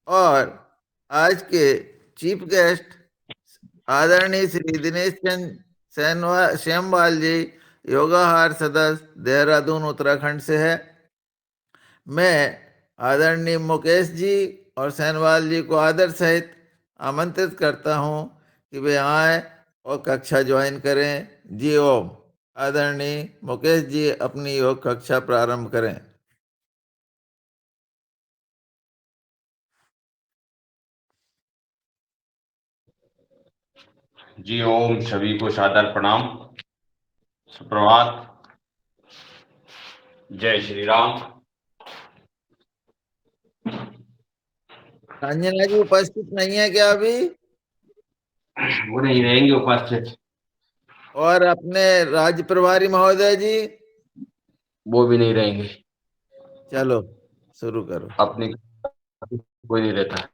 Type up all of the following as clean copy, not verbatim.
और आज के चीफ गेस्ट आदरणीय श्री दिनेश चंद सेमवाल जी, योगाहार सदस्य, देहरादून उत्तराखंड से है। मैं आदरणीय मुकेश जी और सैनवाल जी को आदर सहित आमंत्रित करता हूं कि वे आए और कक्षा ज्वाइन करें। जी ओम। आदरणीय मुकेश जी अपनी योग कक्षा प्रारंभ करें। जी ओम। सभी को सादर प्रणाम, सुप्रभात, जय श्री राम। रंजना जी उपस्थित नहीं है क्या अभी? वो नहीं रहेंगे उपस्थित। और अपने राज्य प्रभारी महोदय जी? वो भी नहीं रहेंगे। चलो शुरू करो। अपने कोई नहीं रहता।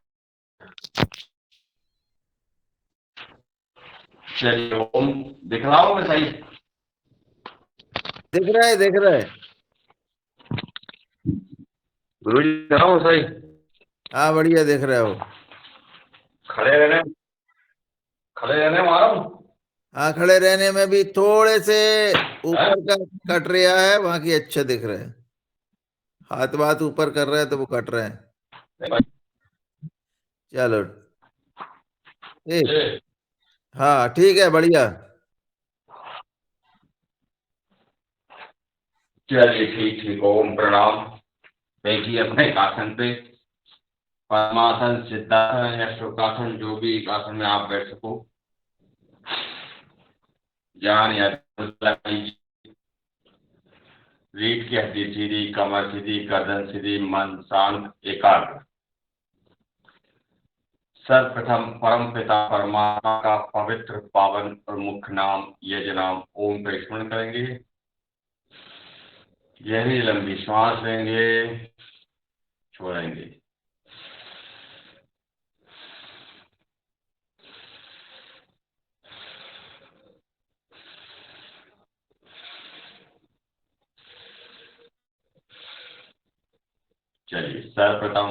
चलिए ओम। दिख रहा हूँ मैं सही? दिख रहा है, दिख रहा है। गुरु जी दिख रहा हूँ सही? हाँ बढ़िया दिख रहे हो। खड़े रहने खड़े रहने मालूम। हाँ, खड़े रहने में भी थोड़े से ऊपर का कट रहा है, बाकी अच्छे दिख रहे हैं। हाथ बात ऊपर कर रहे हैं तो वो कट रहे हैं। चलो ठीक। हाँ ठीक है, बढ़िया। चलिए ठीक ठीक। ओम प्रणाम। देखिए अपने आसन पे, पद्मासन, सिद्धासन या शोकासन, जो भी आसन में आप बैठ सको, ज्ञान या रीढ़ की हड्डी सीधी, कमर सीधी, गर्दन सीधी, मन शांत, एकाग्र। सर्वप्रथम परम पिता परमात्मा का पवित्र, पावन और मुख्य नाम यज नाम ओम का स्मरण करेंगे। गहरी लंबी श्वास लेंगे, छोड़ेंगे। चलिए सर्वप्रथम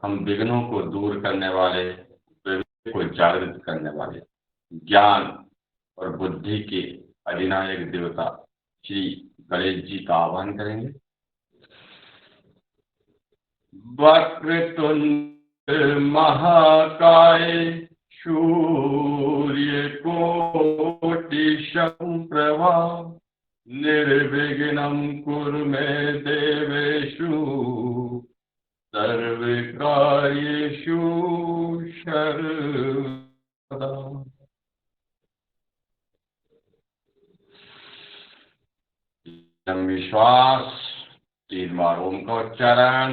हम विघ्नों को दूर करने वाले, विवेक को जागृत करने वाले, ज्ञान और बुद्धि के अधिनायक देवता श्री गणेश जी का आह्वान करेंगे। वक्रतुंड महाकाय, सूर्य कोटि समप्रभा, निर्विघ्नं कुरु मे देवेषु, सर्वकार्येषु सर्वदा। विश्वास, 3 बार ओम का उच्चारण।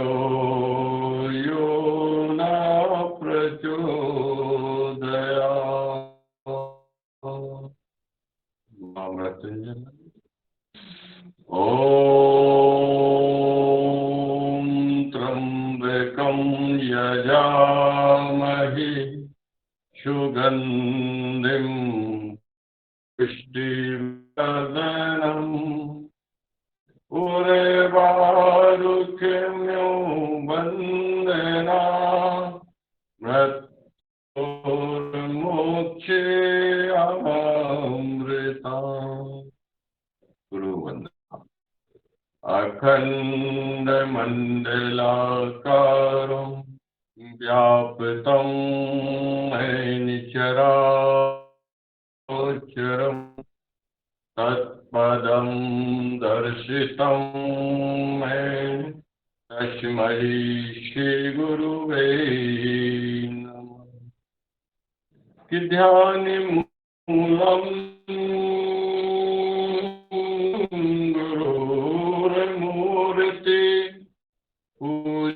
यो न प्रचोदयात्। मृत्युंजय। ॐ त्र्यम्बकं यजामहे सुगन्धिं पुष्टिवर्धनम् उर्वारुकमिव वन्दना मृत्युर्मोक्षे अमृता। गुरु वंदना। अखण्डमण्डलाकारं व्याप्तं येन चराचरं तत्पदं दर्शितं येन तस्मै श्रीगुरुवे नमः। कि ध्यानमूलं गुरुर्मूर्ति पूजामूलं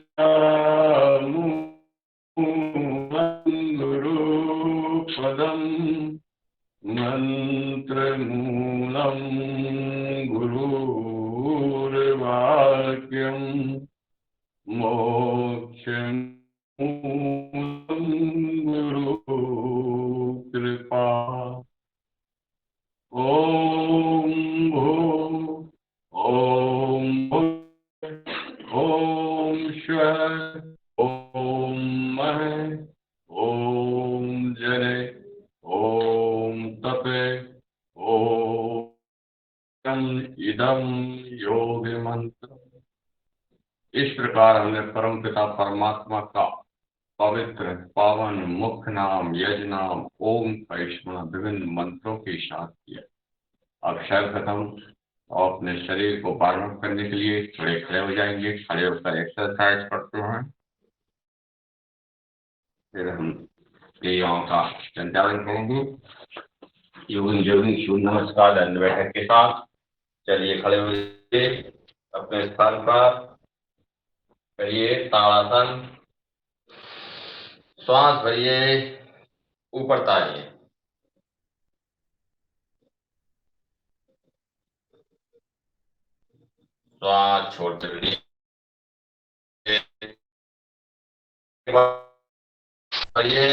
गुरुपदं मन्त्रमूलं गुरुर्वाक्यं मोक्षमूलं गुरुकृपा। ॐ भो ॐ ॐ श्वः ॐ मः ॐ जने ॐ तपे ॐ इदं योग मंत्र। इस प्रकार हमने परम पिता परमात्मा का पवित्र पावन मुख्य नाम यज नाम ओम का स्मरण विभिन्न मंत्रों के साथ किया। अब शर खत्म और अपने शरीर को वार्म अप करने के लिए थोड़े खड़े हो जाएंगे। खड़े होकर एक्सरसाइज करते हैं। फिर हम क्रियाओं का संचालन करेंगे। योगिंग जोगिंग सूर्य नमस्कार दंड बैठक के साथ। चलिए खड़े होइए अपने स्थान पर। करिए ताड़ासन। श्वास भरिए ऊपर तारिए। श्वास छोड़ते हुए भरिए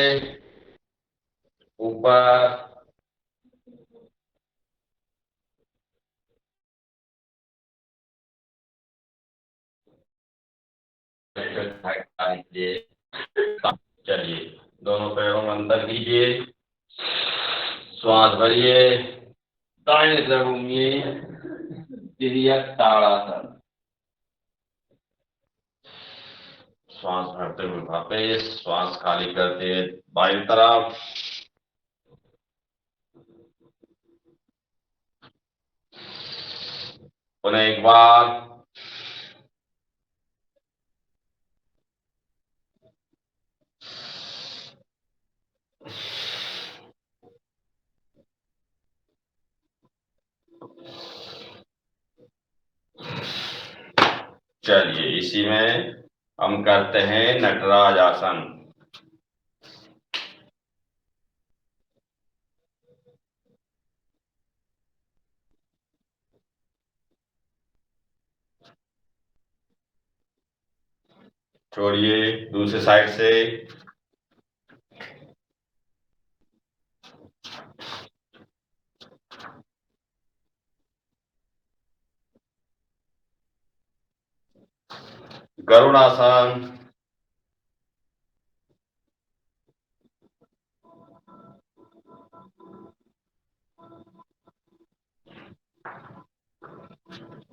ऊपर। चलिए दोनों पैरों में अंदर कीजिए। श्वास भरिए दाहिने तरफ घूमिए। तिर्यक ताड़ासन। श्वास भरते हुए वापस श्वास खाली करते बाईं तरफ। पुनः एक बार। चलिए इसी में हम करते हैं नटराज आसन। छोड़िए दूसरी साइड से। गरुड़ासन।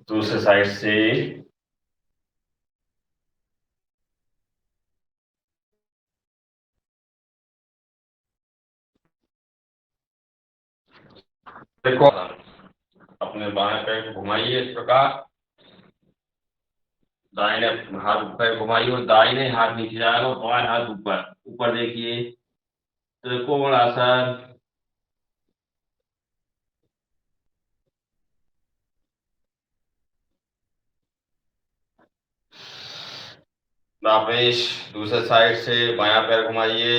दूसरी साइड से। देखो अपने बाएं पैर घुमाइए इस प्रकार। दाहिने हाथ पैर घुमाइए और दाहिने हाथ नीचे जाएगा और बाएं हाथ ऊपर। ऊपर देखिए त्रिकोण आसन। वापिस दूसरे साइड से बायां पैर घुमाइए,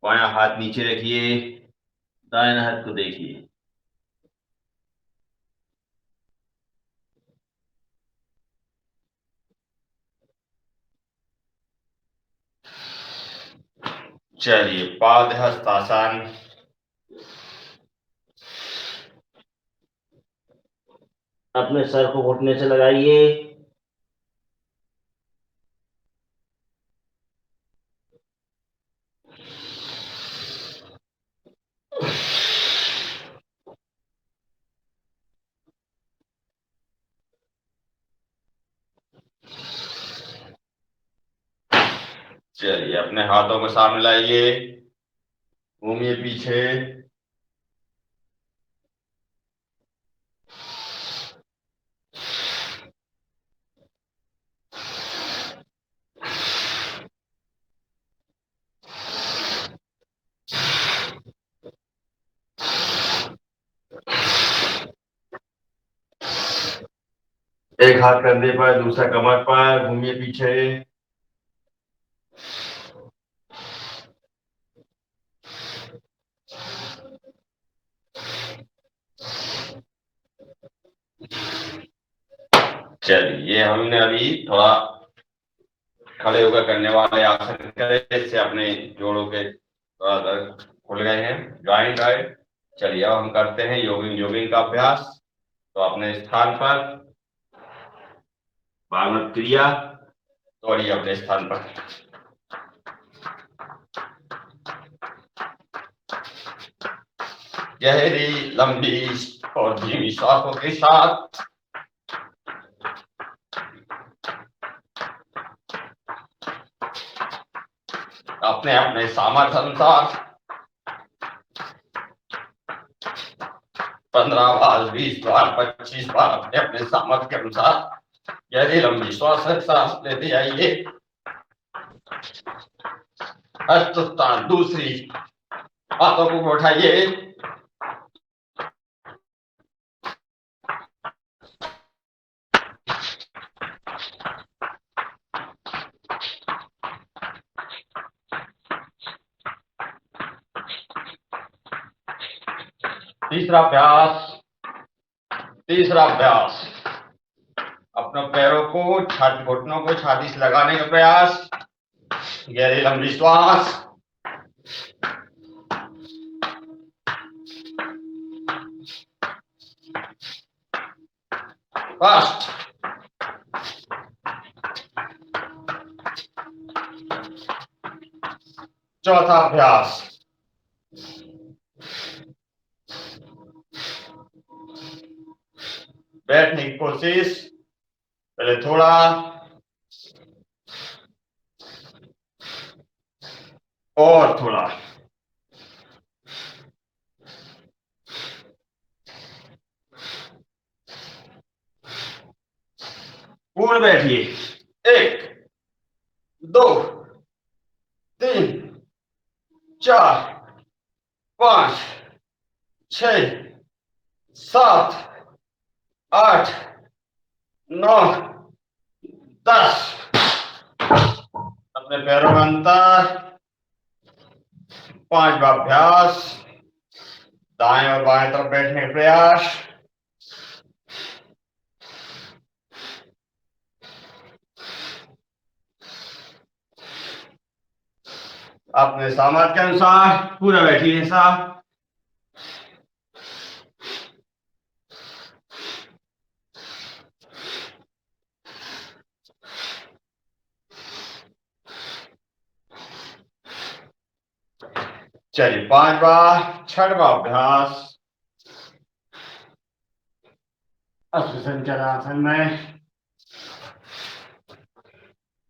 बायां हाथ नीचे रखिए, दाएं हाथ को देखिए। चलिए पादहस्तासन। अपने सर को घुटने से लगाइए। चलिए अपने हाथों को सामने लाइए, घूमिए पीछे। एक हाथ कंधे पर, दूसरा कमर पर, घूमिए पीछे। चलिए हमने अभी थोड़ा खड़े होकर करने वाले आसन करे, इससे अपने जोड़ों के थोड़ा दर्द खुल गए हैं, ज्वाइंट आए। चलिए अब हम करते हैं योगिंग का अभ्यास। तो अपने स्थान पर भागवत क्रिया, दौड़िए अपने स्थान पर। गहरी लंबी और धीमी श्वासों के साथ अपने अपने सामर्थ्य अनुसार 15 बार, 20 बार, 25 बार अपने अपने सामर्थ्य के अनुसार गहरी लंबी सांस लेते आइए। हस्तस्थान दूसरी, हाथों को उठाइए। तीसरा अभ्यास अपने पैरों को घुटनों को छाती से लगाने का प्रयास। गहरी लंबी श्वास। फर्स्ट, चौथा अभ्यास। बैठने की कोशिश, पहले थोड़ा, और थोड़ा। पूर्ण बैठिए। 1, 2, 3, 4, 5, 6, 7, 8, 9, 10। अपने पैरों का अंतर। 5वां अभ्यास, दाएं और बाएं तरफ बैठने का प्रयास। अपने सामर्थ्य के अनुसार पूरा बैठिए ऐसा। चलिए 6वां अभ्यास, आसन में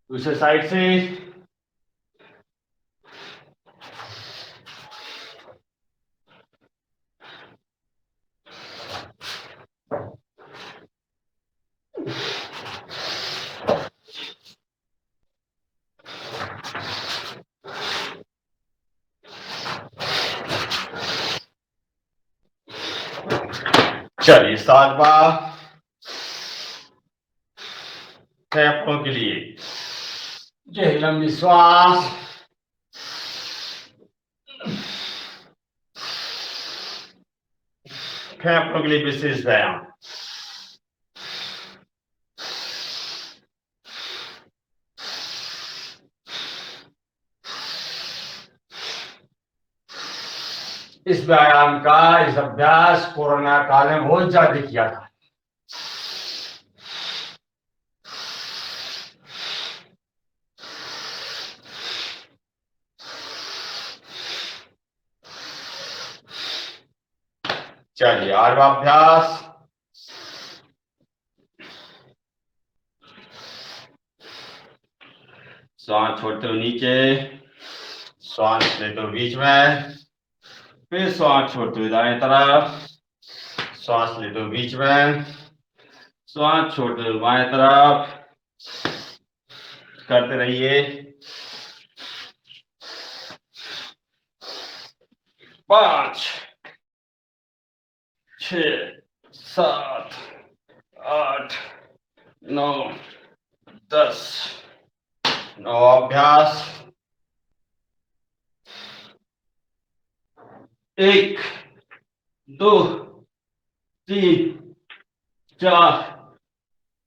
दूसरे साइड से। चलिए 7वां, फेफड़ों के लिए गहरी लंबी श्वास। फेफड़ों के लिए विशेष व्यायाम। इस व्यायाम का, इस अभ्यास कोरोना काल में बहुत ज्यादा किया था। चलिए 8वां अभ्यास। श्वास छोड़ते हो नीचे, श्वास लेते हो बीच में, फिर श्वास छोड़ते हुए दाएं तरफ, श्वास लेते हो बीच में, श्वास छोड़ते हुए बाएं तरफ। करते रहिए। 5 6 7 8 9 10। 9वां अभ्यास। 1 2 3 4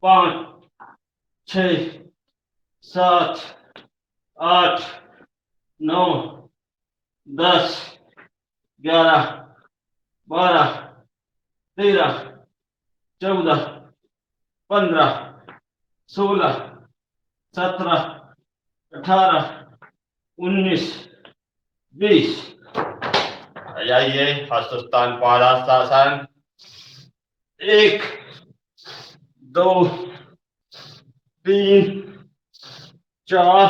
5 6 7 8 9 10 11 12 13 14 15 16 17 18 19 20। आइए हस्तस्थान पादासन। 1 2 3 4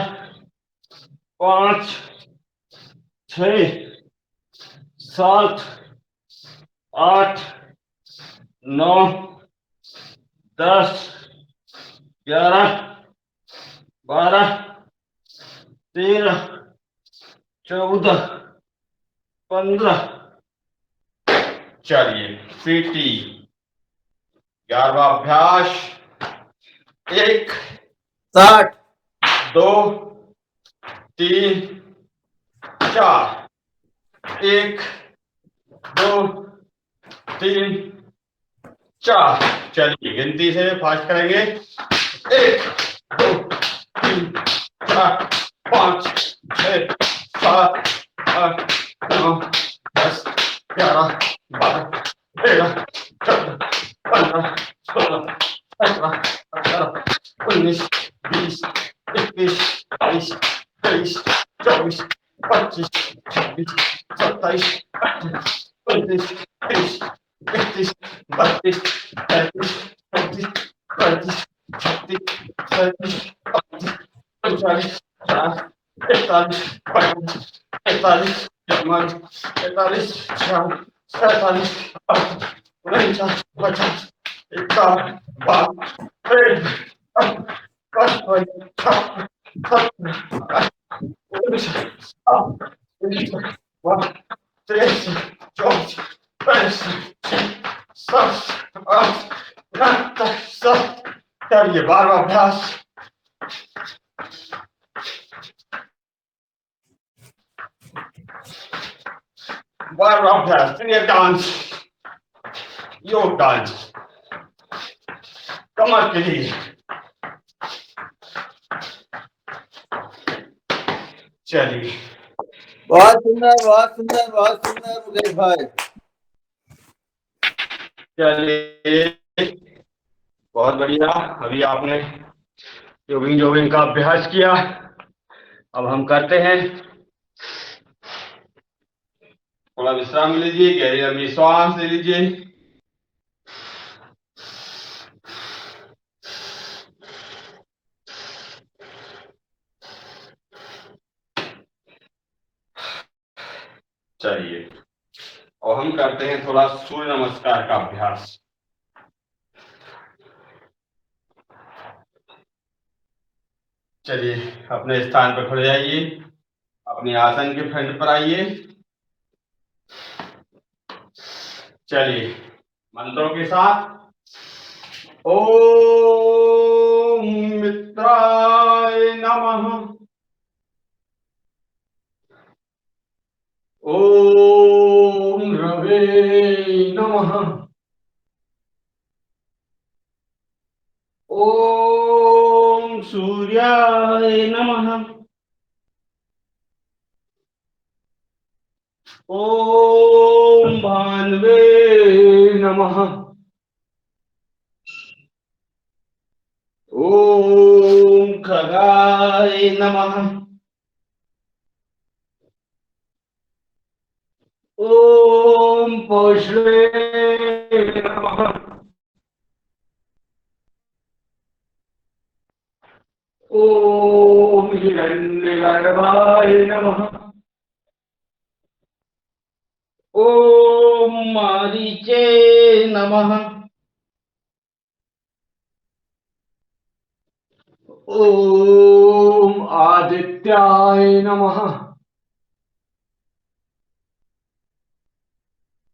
5 6 7 8 9 10 11 12 13 14 15। चलिए सीटी 11वां अभ्यास। 1 60 2 3 4। 1 2 3 4। चलिए गिनती से फास्ट करेंगे। 1 2 3 4 5 6 7 8 9 10 11 12 13 14 15 16 17 18 19 20 21 22 23 24 25 26 27 28 29 30 31 32 33 34 35 36 37 38 39 40 41 42 43 44 45 46 47 48 49 50 51 52 चलिए 12वां अभ्यास। प्रिय डांस, योग डांस कमर के लिए। चलिए बहुत सुंदर, बहुत सुंदर, बहुत सुंदर मुकेश भाई। चलिए बहुत बढ़िया। अभी आपने जोगिंग का अभ्यास किया, अब हम करते हैं। थोड़ा विश्राम लीजिए, गहरी लंबी श्वास ले लीजिए। चलिए और हम करते हैं थोड़ा सूर्य नमस्कार का अभ्यास। चलिए अपने स्थान पर खड़े जाइए, अपने आसन के फ्रंट पर आइए। चलिए मंत्रों के साथ। ओम मित्राय नमः, ओम रवे नमः। ओम सूर्याय नमः। ओम भान्वे नमः। ओम खगाय नमः। ओम पौषे नमः। ओम हिरण्यगर्भाय नमः। ओम मारीचे नमः। ओम आदित्याय नमः।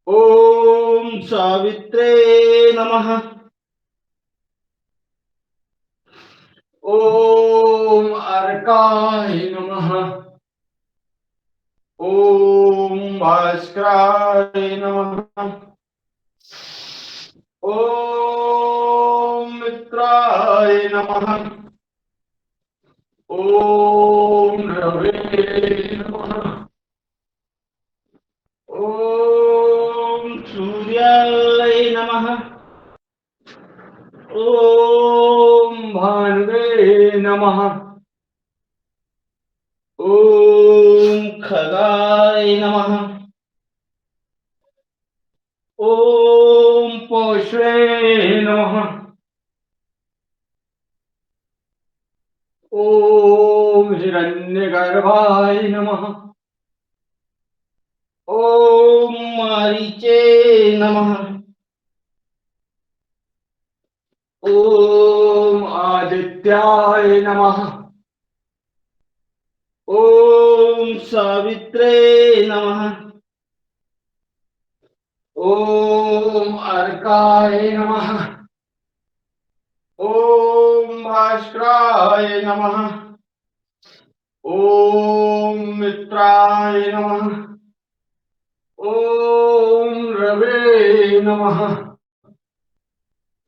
ओम सावित्रे नमः। ओम अर्काय नमः। ओम भास्कराय नमः। ओम मित्राय नमः। ओम रवे नमः। ओम सूर्याय नमः। ओम भान्वे नमः। ओम खगाय नमः। ओम पौषे नमः। ओम हिरण्यगर्भाय नमः। ओम मारीचे नमः। ओम आदित्याय नमः। ओम सावित्रे नमः। ओम अर्काय नमः। ओम भास्कराय नमः। ओम मित्राय नमः। ओम रवे नमः।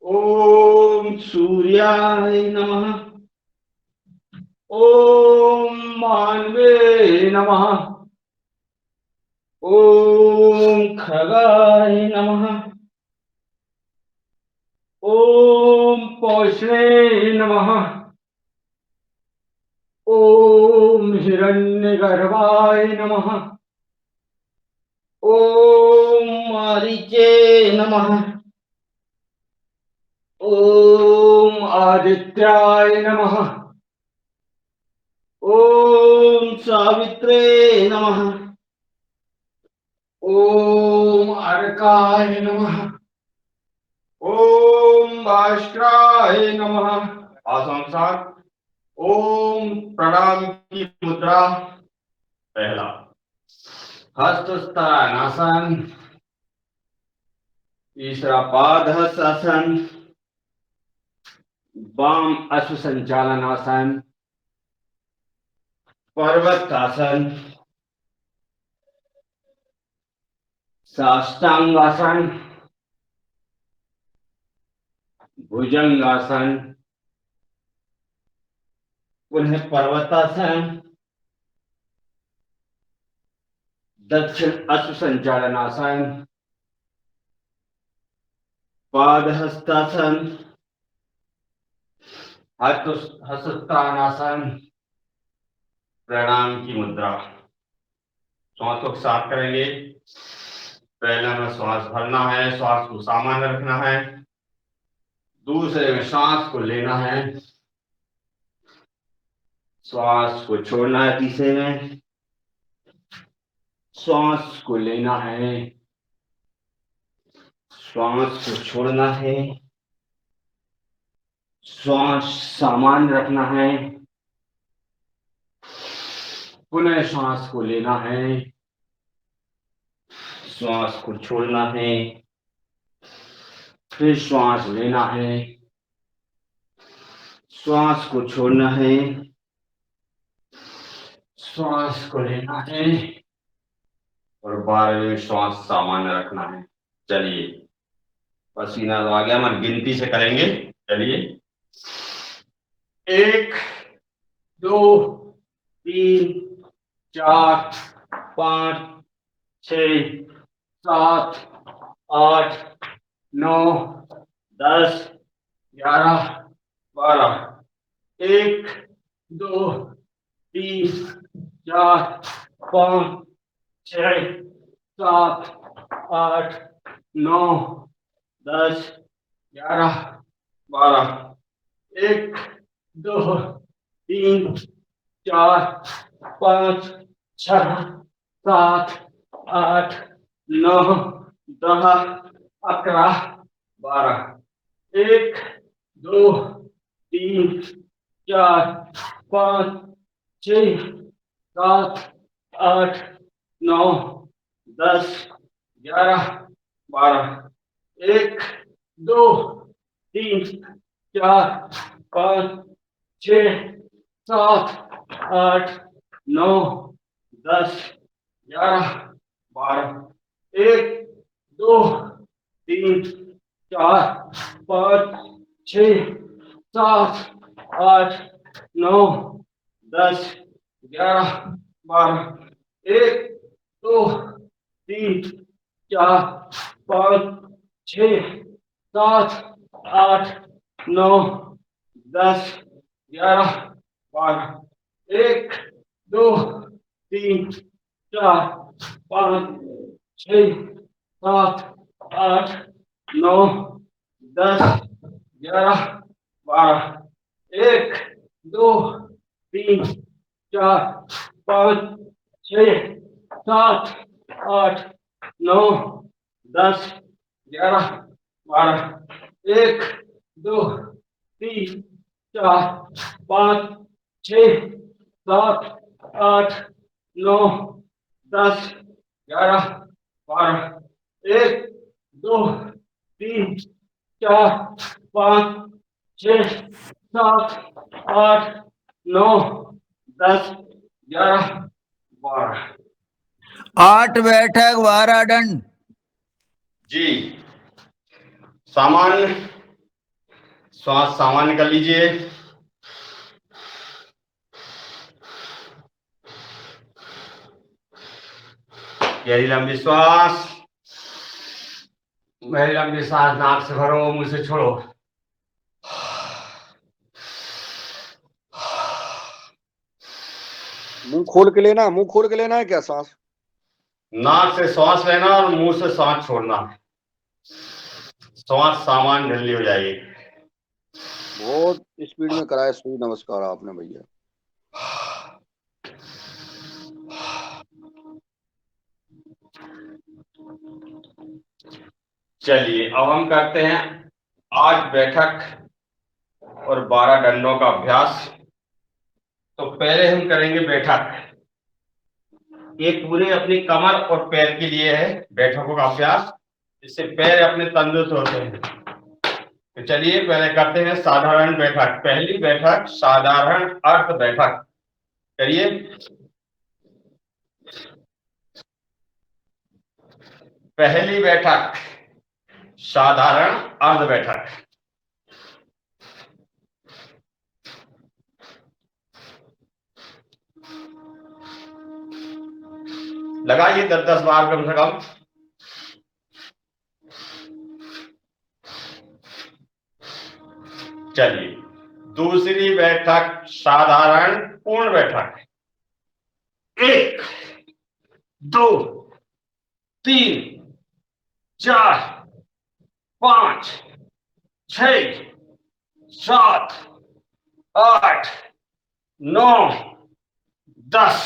ओम सूर्याय नमः। ओम मानवे नमः। ओम खगाय नमः। ओम पौषे नमः। ओम हिरण्यगर्भाय नमः। ओम मारीचे नमः। ओम आदित्याय नमः। ओम सावित्रे नमः। ओम अर्काय नमः। ओम भास्कराय नमः। आसन सात। ओम प्रणाम की मुद्रा। पहला हस्तस्थानासन। तीसरा पादहस्तासन। वाम अश्व संचालन आसन। पर्वतासन। साष्टांगासन। भुजंगासन। पुनः पर्वतासन। दक्षिण अश्व संचालनासन। पादहस्तासन। हस्तस्थानासन। प्रणाम की मुद्रा। श्वास को साफ करेंगे। पहला में श्वास भरना है, श्वास को सामान्य रखना है। दूसरे में श्वास को लेना है, श्वास को छोड़ना है। तीसरे में श्वास को लेना है, श्वास को छोड़ना है, श्वास सामान्य रखना है। पुनः श्वास को लेना है, श्वास को छोड़ना है, फिर श्वास लेना है, श्वास को छोड़ना है, श्वास को लेना है और 12वें श्वास सामान्य रखना है। चलिए, पसीना तो आ गया, हम गिनती से करेंगे। चलिए, 1 2 3 4 5 6 7 8 9 10 11 12 1 2 3 4 5 6 7 8 9 10 11 12 1 2 3 4 5 6 7 8 9 10 11 12 1 2 3 4 5 6 7 8 9 10 11 12 1 2 3 4 5 6 7 8 9 10 11 12 1 2 3 4 5 6 7 8 9 10 11 12 1 2 3 4 5 6 7 8 9 10 11 12 1 2 3 4 5 6 7 8 9 10 11 12 1 2 3 4 5 6 7 8 9 10 11 12 1 2 3 4 5 6 7 8 9 10 11 12 1 2 3 4 5 6 7 8 9 10 11 12 8 बैठक 12 दंड। जी, सामान्य श्वास सामान्य कर लीजिए। गहरी लंबी श्वास, गहरी लंबी सांस नाक से भरो, मुंह से छोड़ो। मुंह खोल के लेना, मुंह खोल के लेना है क्या सांस? नाक से श्वास लेना और मुंह से सांस छोड़ना। श्वास सामान्य ढीली हो जाएगी। बहुत स्पीड में कराया। सूर्य नमस्कार आपने भैया। चलिए, अब हम करते हैं 8 बैठक और 12 दंडों का अभ्यास। तो पहले हम करेंगे बैठक। ये पूरे अपनी कमर और पैर के लिए है बैठकों का अभ्यास, इससे पैर अपने तंदुरुस्त होते हैं। तो चलिए पहले करते हैं साधारण बैठक। पहली बैठक साधारण अर्ध बैठक। करिए। पहली बैठक साधारण अर्ध बैठक। लगाइए 10-10 बार कम से कम। चलिए, दूसरी बैठक साधारण पूर्ण बैठक। 1 2 3 4 5 6 7 8 9 10।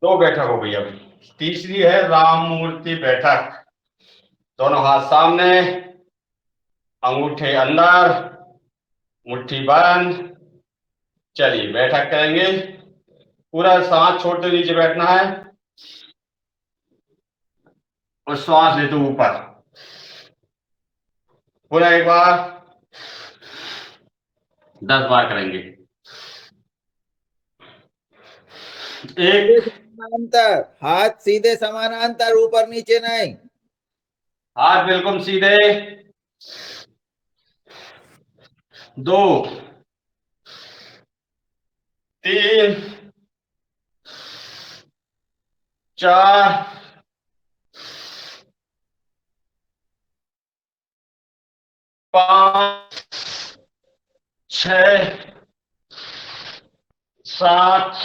2 बैठक हो गई। अभी तीसरी है राम मूर्ति बैठक। दोनों हाथ सामने, अंगूठे अंदर, मुट्ठी बंद। चलिए बैठक करेंगे। पूरा सांस छोड़ते नीचे बैठना है और श्वास लेते ऊपर। पूरा एक बार 10 बार करेंगे। 1 समानांतर, हाथ सीधे समानांतर, ऊपर नीचे नहीं। हाथ बिल्कुल सीधे। 2 3 4 5 6 7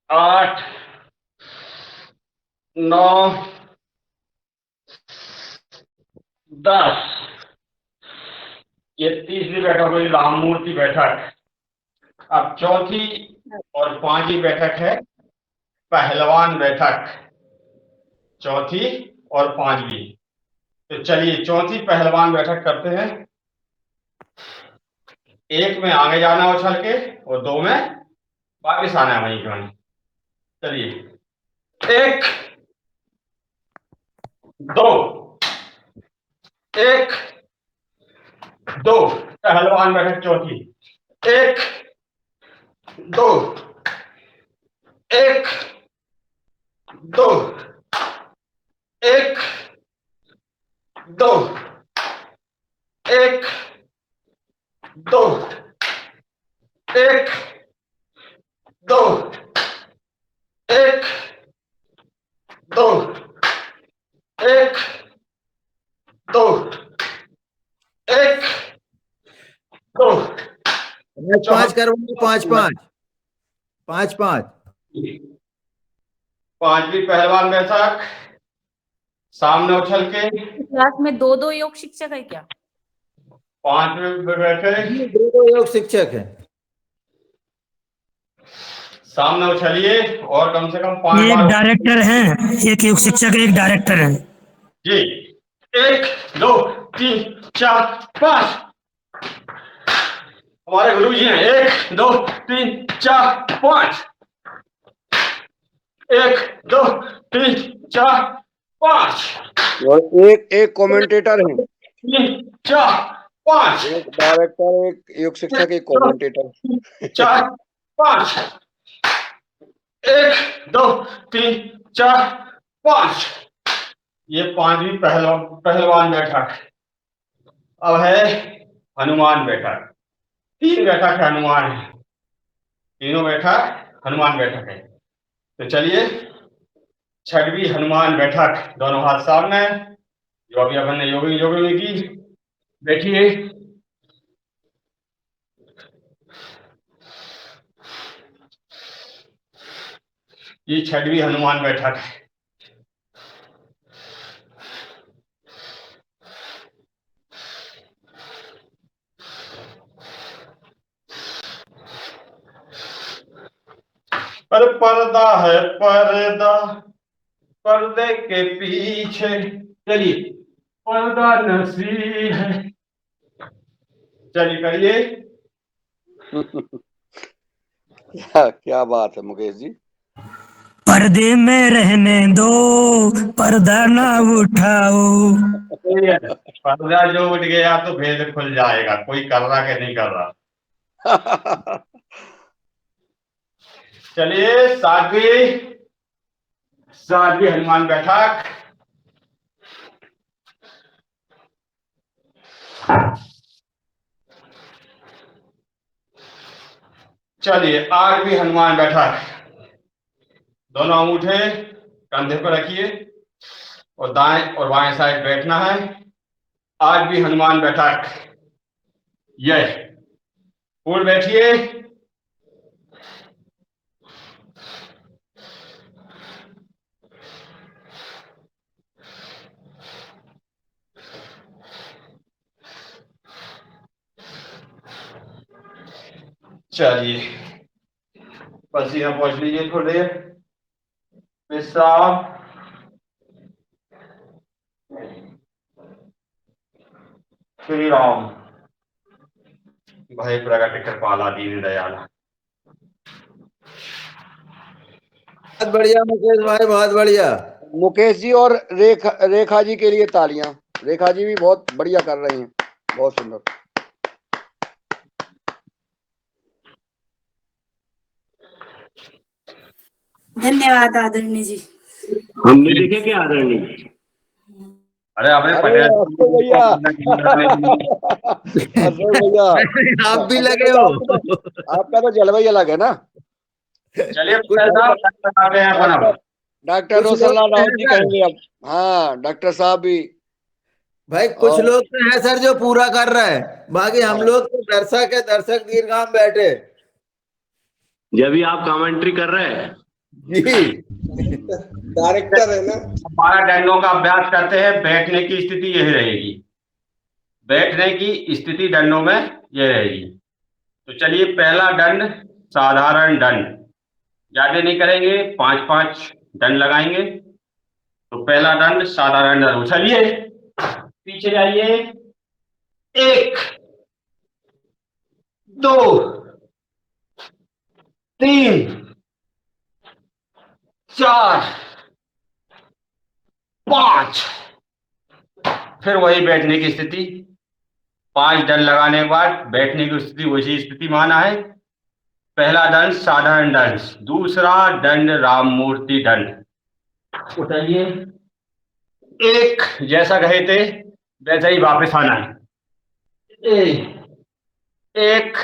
8 9 10। ये तीसरी बैठक हुई राम मूर्ति बैठक। अब चौथी और पांचवी बैठक है पहलवान बैठक। चौथी और पांचवी। तो चलिए चौथी पहलवान बैठक करते हैं। एक में आगे जाना उछल के और 2 में वापिस आना है वहीं के वहीं। चलिए 1 2 1 2। पहलवान बैठक चौथी। 1 2 1 2 1 2 1 2 1 2 1 2 1 2 1 2। 5 करवाओ, 5 5 5 5। पांचवी पहलवान बैठक सामने उछल के। क्लास में 2-2 योग शिक्षक है क्या? 5 में बैठे 2 योग शिक्षक है। सामने उछलिए और कम से कम 5 एक बार। डायरेक्टर हैं, एक योग शिक्षक, एक डायरेक्टर हैं। जी 1 2 3 4 5। हमारे गुरु जी हैं। 1 2 3 4 5। 1 2 3 4 5। और एक कमेंटेटर है, 3 4 5। एक डायरेक्टर, एक योग शिक्षक, एक कमेंटेटर। 4 5। 1 2 3 4 5। ये पांचवी पहलवान बैठक। अब है हनुमान बैठक। 3 बैठक है हनुमान है। तीनों बैठक हनुमान बैठक है। तो चलिए छठवीं हनुमान बैठक। दोनों हाथ सामने, जो अभी अपन ने योगी की। बैठिए। ये छठवीं हनुमान बैठक है। पर पर्दा है पर्दा, पर्दे के पीछे। चलिए पर्दा नसी है। चलिए करिए। क्या बात है मुकेश जी। पर्दे में रहने दो, पर्दा ना उठाओ। पर्दा जो उठ गया तो भेद खुल जाएगा, कोई कर रहा कि नहीं कर रहा। चलिए सातवीं हनुमान बैठक। चलिए आठवीं हनुमान बैठक। दोनों अंगूठे कंधे पर रखिए और दाएं और बाएं साइड बैठना है। आठवीं हनुमान बैठक यह। पूर्ण बैठिए। चलिए पसीना पहुंच लीजिए थोड़ी देर। पेशाब। श्री राम भय प्रगट कृपाला दीन दयाला। बहुत बढ़िया मुकेश भाई, बहुत बढ़िया। मुकेश जी और रेखा जी के लिए तालियां। रेखा जी भी बहुत बढ़िया कर रही हैं, बहुत सुंदर। धन्यवाद आदरणीय जी। हम भी देखे क्या आदरणीय? अरे आपने अरे पटेल अशोक भैया अशोक भैया आप भी लगे हो। आपका तो जलवा ही अलग है ना। चलिए कुछ पटेल साहब बताते हैं अपन अब। डॉक्टर कुछ रोशन लोग लाल राउत जी हैं सर। कहेंगे अब। हाँ डॉक्टर साहब भी। भाई कुछ और लोग तो है सर जो पूरा कर रहा है, बाकी हम हाँ। लोग तो दर्शक है, दर्शक दीर्घाम बैठे। जब भी आप कमेंट्री कर रहे हैं जी डायरेक्टर है ना। 12 दंडों का अभ्यास करते हैं। बैठने की स्थिति यही रहेगी, बैठने की स्थिति दंडों में यह रहेगी। तो चलिए पहला दंड साधारण दंड, ज्यादा नहीं करेंगे, 5-5 दंड लगाएंगे। तो पहला दंड साधारण दंड, उछलिए, पीछे जाइए, 1 2 3 4 5। फिर वही बैठने की स्थिति, 5 दंड लगाने के बाद बैठने की स्थिति वैसी स्थिति माना है। पहला दंड साधारण दंड, दूसरा दंड राम मूर्ति दंड। उठाइए, 1 जैसा कहे थे वैसा ही वापस आना है। 1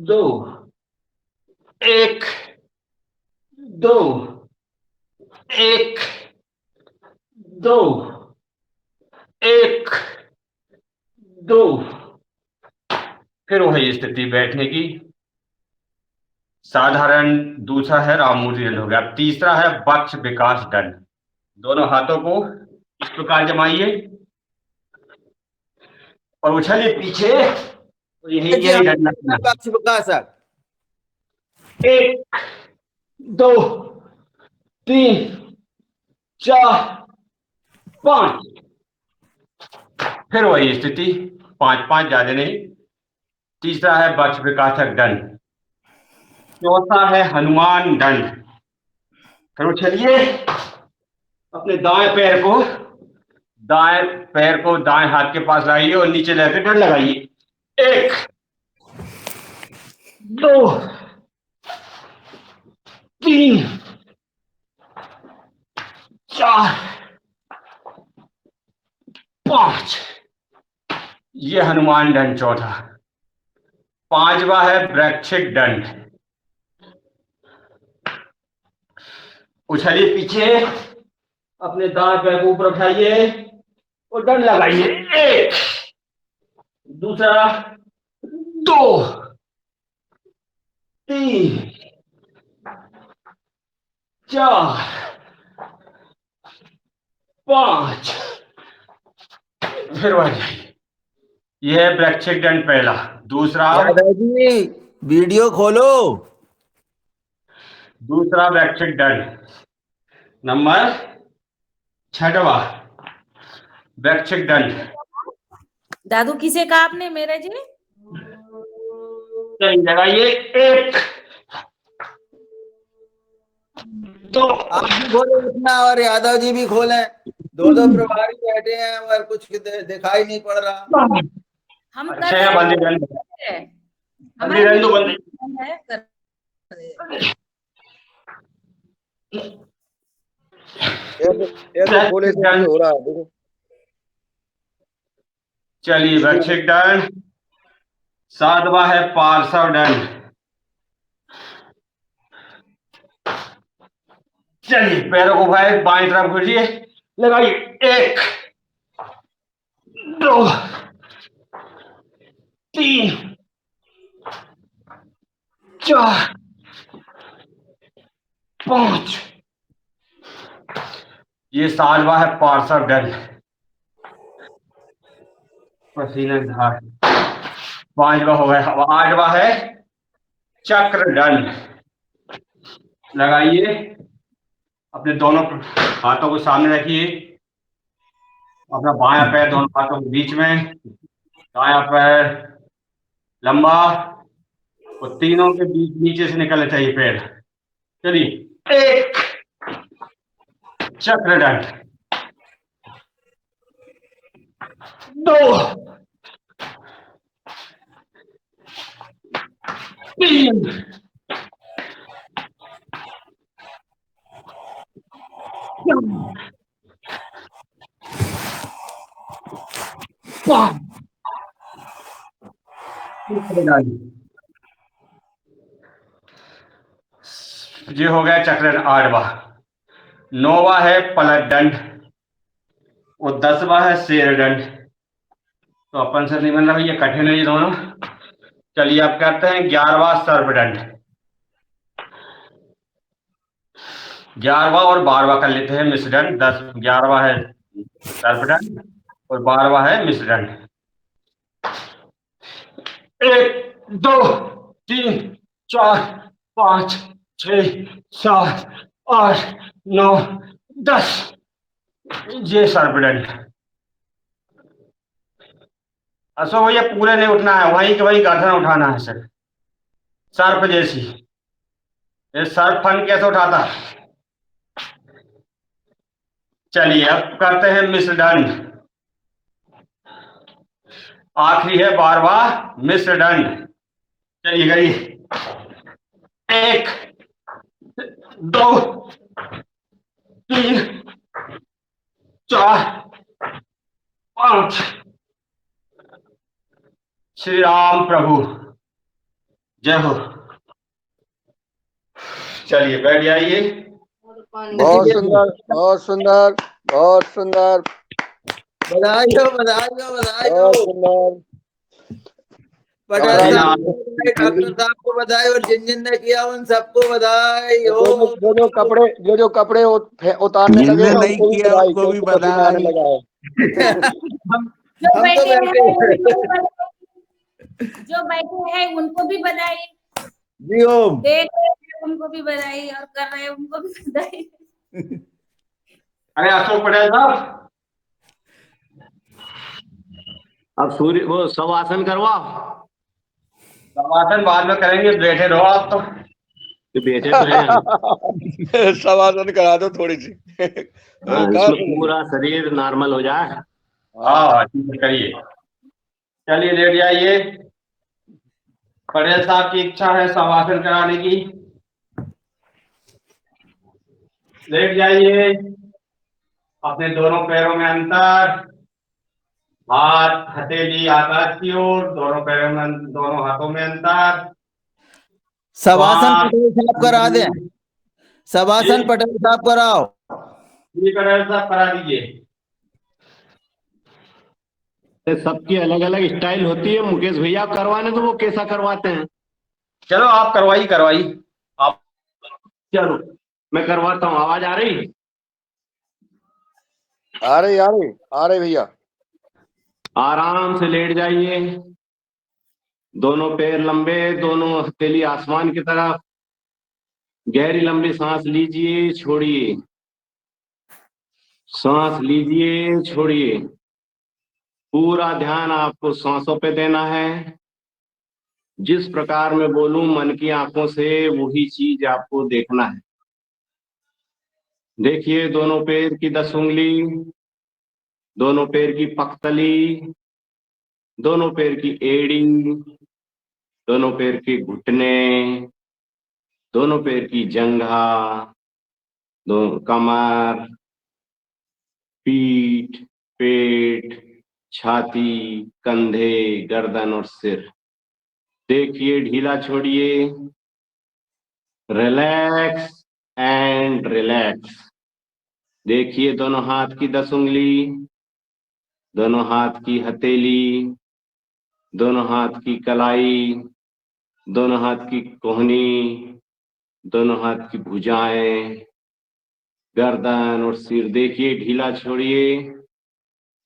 2 1 2 1 2 1 2। फिर वही स्थिति बैठने की। साधारण दूसरा है राममूर्ति दंड हो गया। अब तीसरा है वक्ष विकास दंड। दोनों हाथों को इस प्रकार जमाइए और उछलिए पीछे, और यही दंड लगना है। पक्ष विकासक 1 2 3 4 5। फिर वही स्थिति, 5-5, ज्यादा नहीं। तीसरा है वक्ष विकासक दंड। चौथा है हनुमान दंड। फिर उछलिए, अपने दाएं पैर को दाएं हाथ के पास लाइए और नीचे लेकर दंड लगाइए। 1 2 3 4 5। ये हनुमान दंड चौथा। 5वां है वृक्षिक दंड। उछलिए पीछे, अपने दाएं पैर को ऊपर उठाइए और दंड लगाइए। 1 दूसरा 2 3 4 5। फिर वह जाइए। यह है वृक्षिक दंड पहला। दूसरा दादाजी वीडियो खोलो। दूसरा वृक्षिक दंड नंबर 6वां वृक्षिक दंड। दादू किसे कहा आपने मेरा जी? सही लगाइए। 1 2 आप भी खोलो अपना और यादव जी भी खोलें। दो प्रभारी बैठे हैं और कुछ दिखाई नहीं पड़ रहा। हम अच्छा है, बंदी दंड, बंदी दंड तो बंदी। ये तो खोले से हो रहा है देखो। चलिए वृक्षिक दंड। 7वां है पार्श्व दंड। चलिए पैरों को भाई बाएं तरफ घुसिए, लगाइए। 1 2 3 4 5। ये 7वां है पार्श्व दंड, पसीना धार। 5वां हो गया। 8वां है चक्र दंड। लगाइए, अपने दोनों हाथों को सामने रखिए, अपना बायां पैर दोनों हाथों के बीच में, दायां पैर लंबा और तीनों के बीच नीचे से निकलना चाहिए पैर। चलिए 1 चक्र दंड, 2 3 ये हो गया चक्र 8वां। 9वां है पलट दंड और 10वां है शेर दंड। तो अपन से नहीं बन रहा, ये कठिन है ये दोनों। चलिए अब करते हैं 11वां सर्पदंड। 11वां और 12वां कर लेते हैं मिश्रदंड। 11वां है सर्पदंड और 12वां है मिश्रदंड। 1 2 3 4 5 6 7 8 9 10 ये सर्पदंड। असो भैया पूरे नहीं उठना है, वहीं के वहीं गर्दन उठाना है सर, सर्प जैसी। ये सर्प फन कैसे उठाता है? चलिए अब करते हैं मिश्रदंड। आखिरी है 12वां मिश्रदंड। चलिए करिए। 1 2 3 4 5 श्री राम प्रभु जय हो। चलिए बैठ जाइए। बहुत सुंदर, बहुत सुंदर, बहुत सुंदर, बधाई हो, बधाई हो, बधाई हो। बहुत सुंदर। पटेल साहब को बधाई, डॉक्टर साहब को बधाई और जिन जिन ने किया उन सबको बधाई हो। जो कपड़े उतारने लगे जिनने ना, नहीं उनको भी किया बधाई, उनको भी क्योंकि पसीना आने बधाई। लगा है। जो हम तो बैठे हैं बैठे उनको भी बधाई। जो बैठे हैं उनको भी बधाई, जी ओम। देख रहे हैं उनको भी बधाई और कर रहे हैं उनको भी बधाई। अरे अशोक पटेल साहब, अब सूर्य वो शवासन करवा, शवासन बाद में करेंगे, बैठे रहो आप तो। बैठे तो हैं। शवासन करा दो थोड़ी सी। इसमें पूरा शरीर नॉर्मल हो जाए। हाँ ठीक है, करिए। चलिए लेट जाइए। पटेल साहब की इच्छा है शवासन कराने की। लेट जाइए। अपने दोनों पैरों में अंतर, हाथ हथेली आकाश की ओर, दोनों पैरों में, दोनों हाथों में अंतर। शवासन पटेल साहब करा दें, शवासन पटेल साहब कराओ। पटेल साहब करा दीजिए। सबकी अलग अलग स्टाइल होती है। मुकेश भैया करवाने तो वो कैसा करवाते हैं। चलो आप करवाइए, करवाइए आप। चलो मैं करवाता हूँ। आवाज आ रही? आ रहे भैया। आराम से लेट जाइए। दोनों पैर लंबे, दोनों हथेली आसमान की तरफ। गहरी लंबी सांस लीजिए, छोड़िए, सांस लीजिए, छोड़िए। पूरा ध्यान आपको सांसों पे देना है। जिस प्रकार मैं बोलूं मन की आंखों से वही चीज आपको देखना है। देखिए दोनों पैर की 10 उंगली, दोनों पैर की पखतली, दोनों पैर की एड़ी, दोनों पैर के घुटने, दोनों पैर की जंघा, दोनों कमर, पीठ, पेट, छाती, कंधे, गर्दन और सिर। देखिए ढीला छोड़िए। Relax and relax. देखिए दोनों हाथ की 10 उंगली, दोनों हाथ की हथेली, दोनों हाथ की कलाई, दोनों हाथ की कोहनी, दोनों हाथ की भुजाएं, गर्दन और सिर। देखिए ढीला छोड़िए।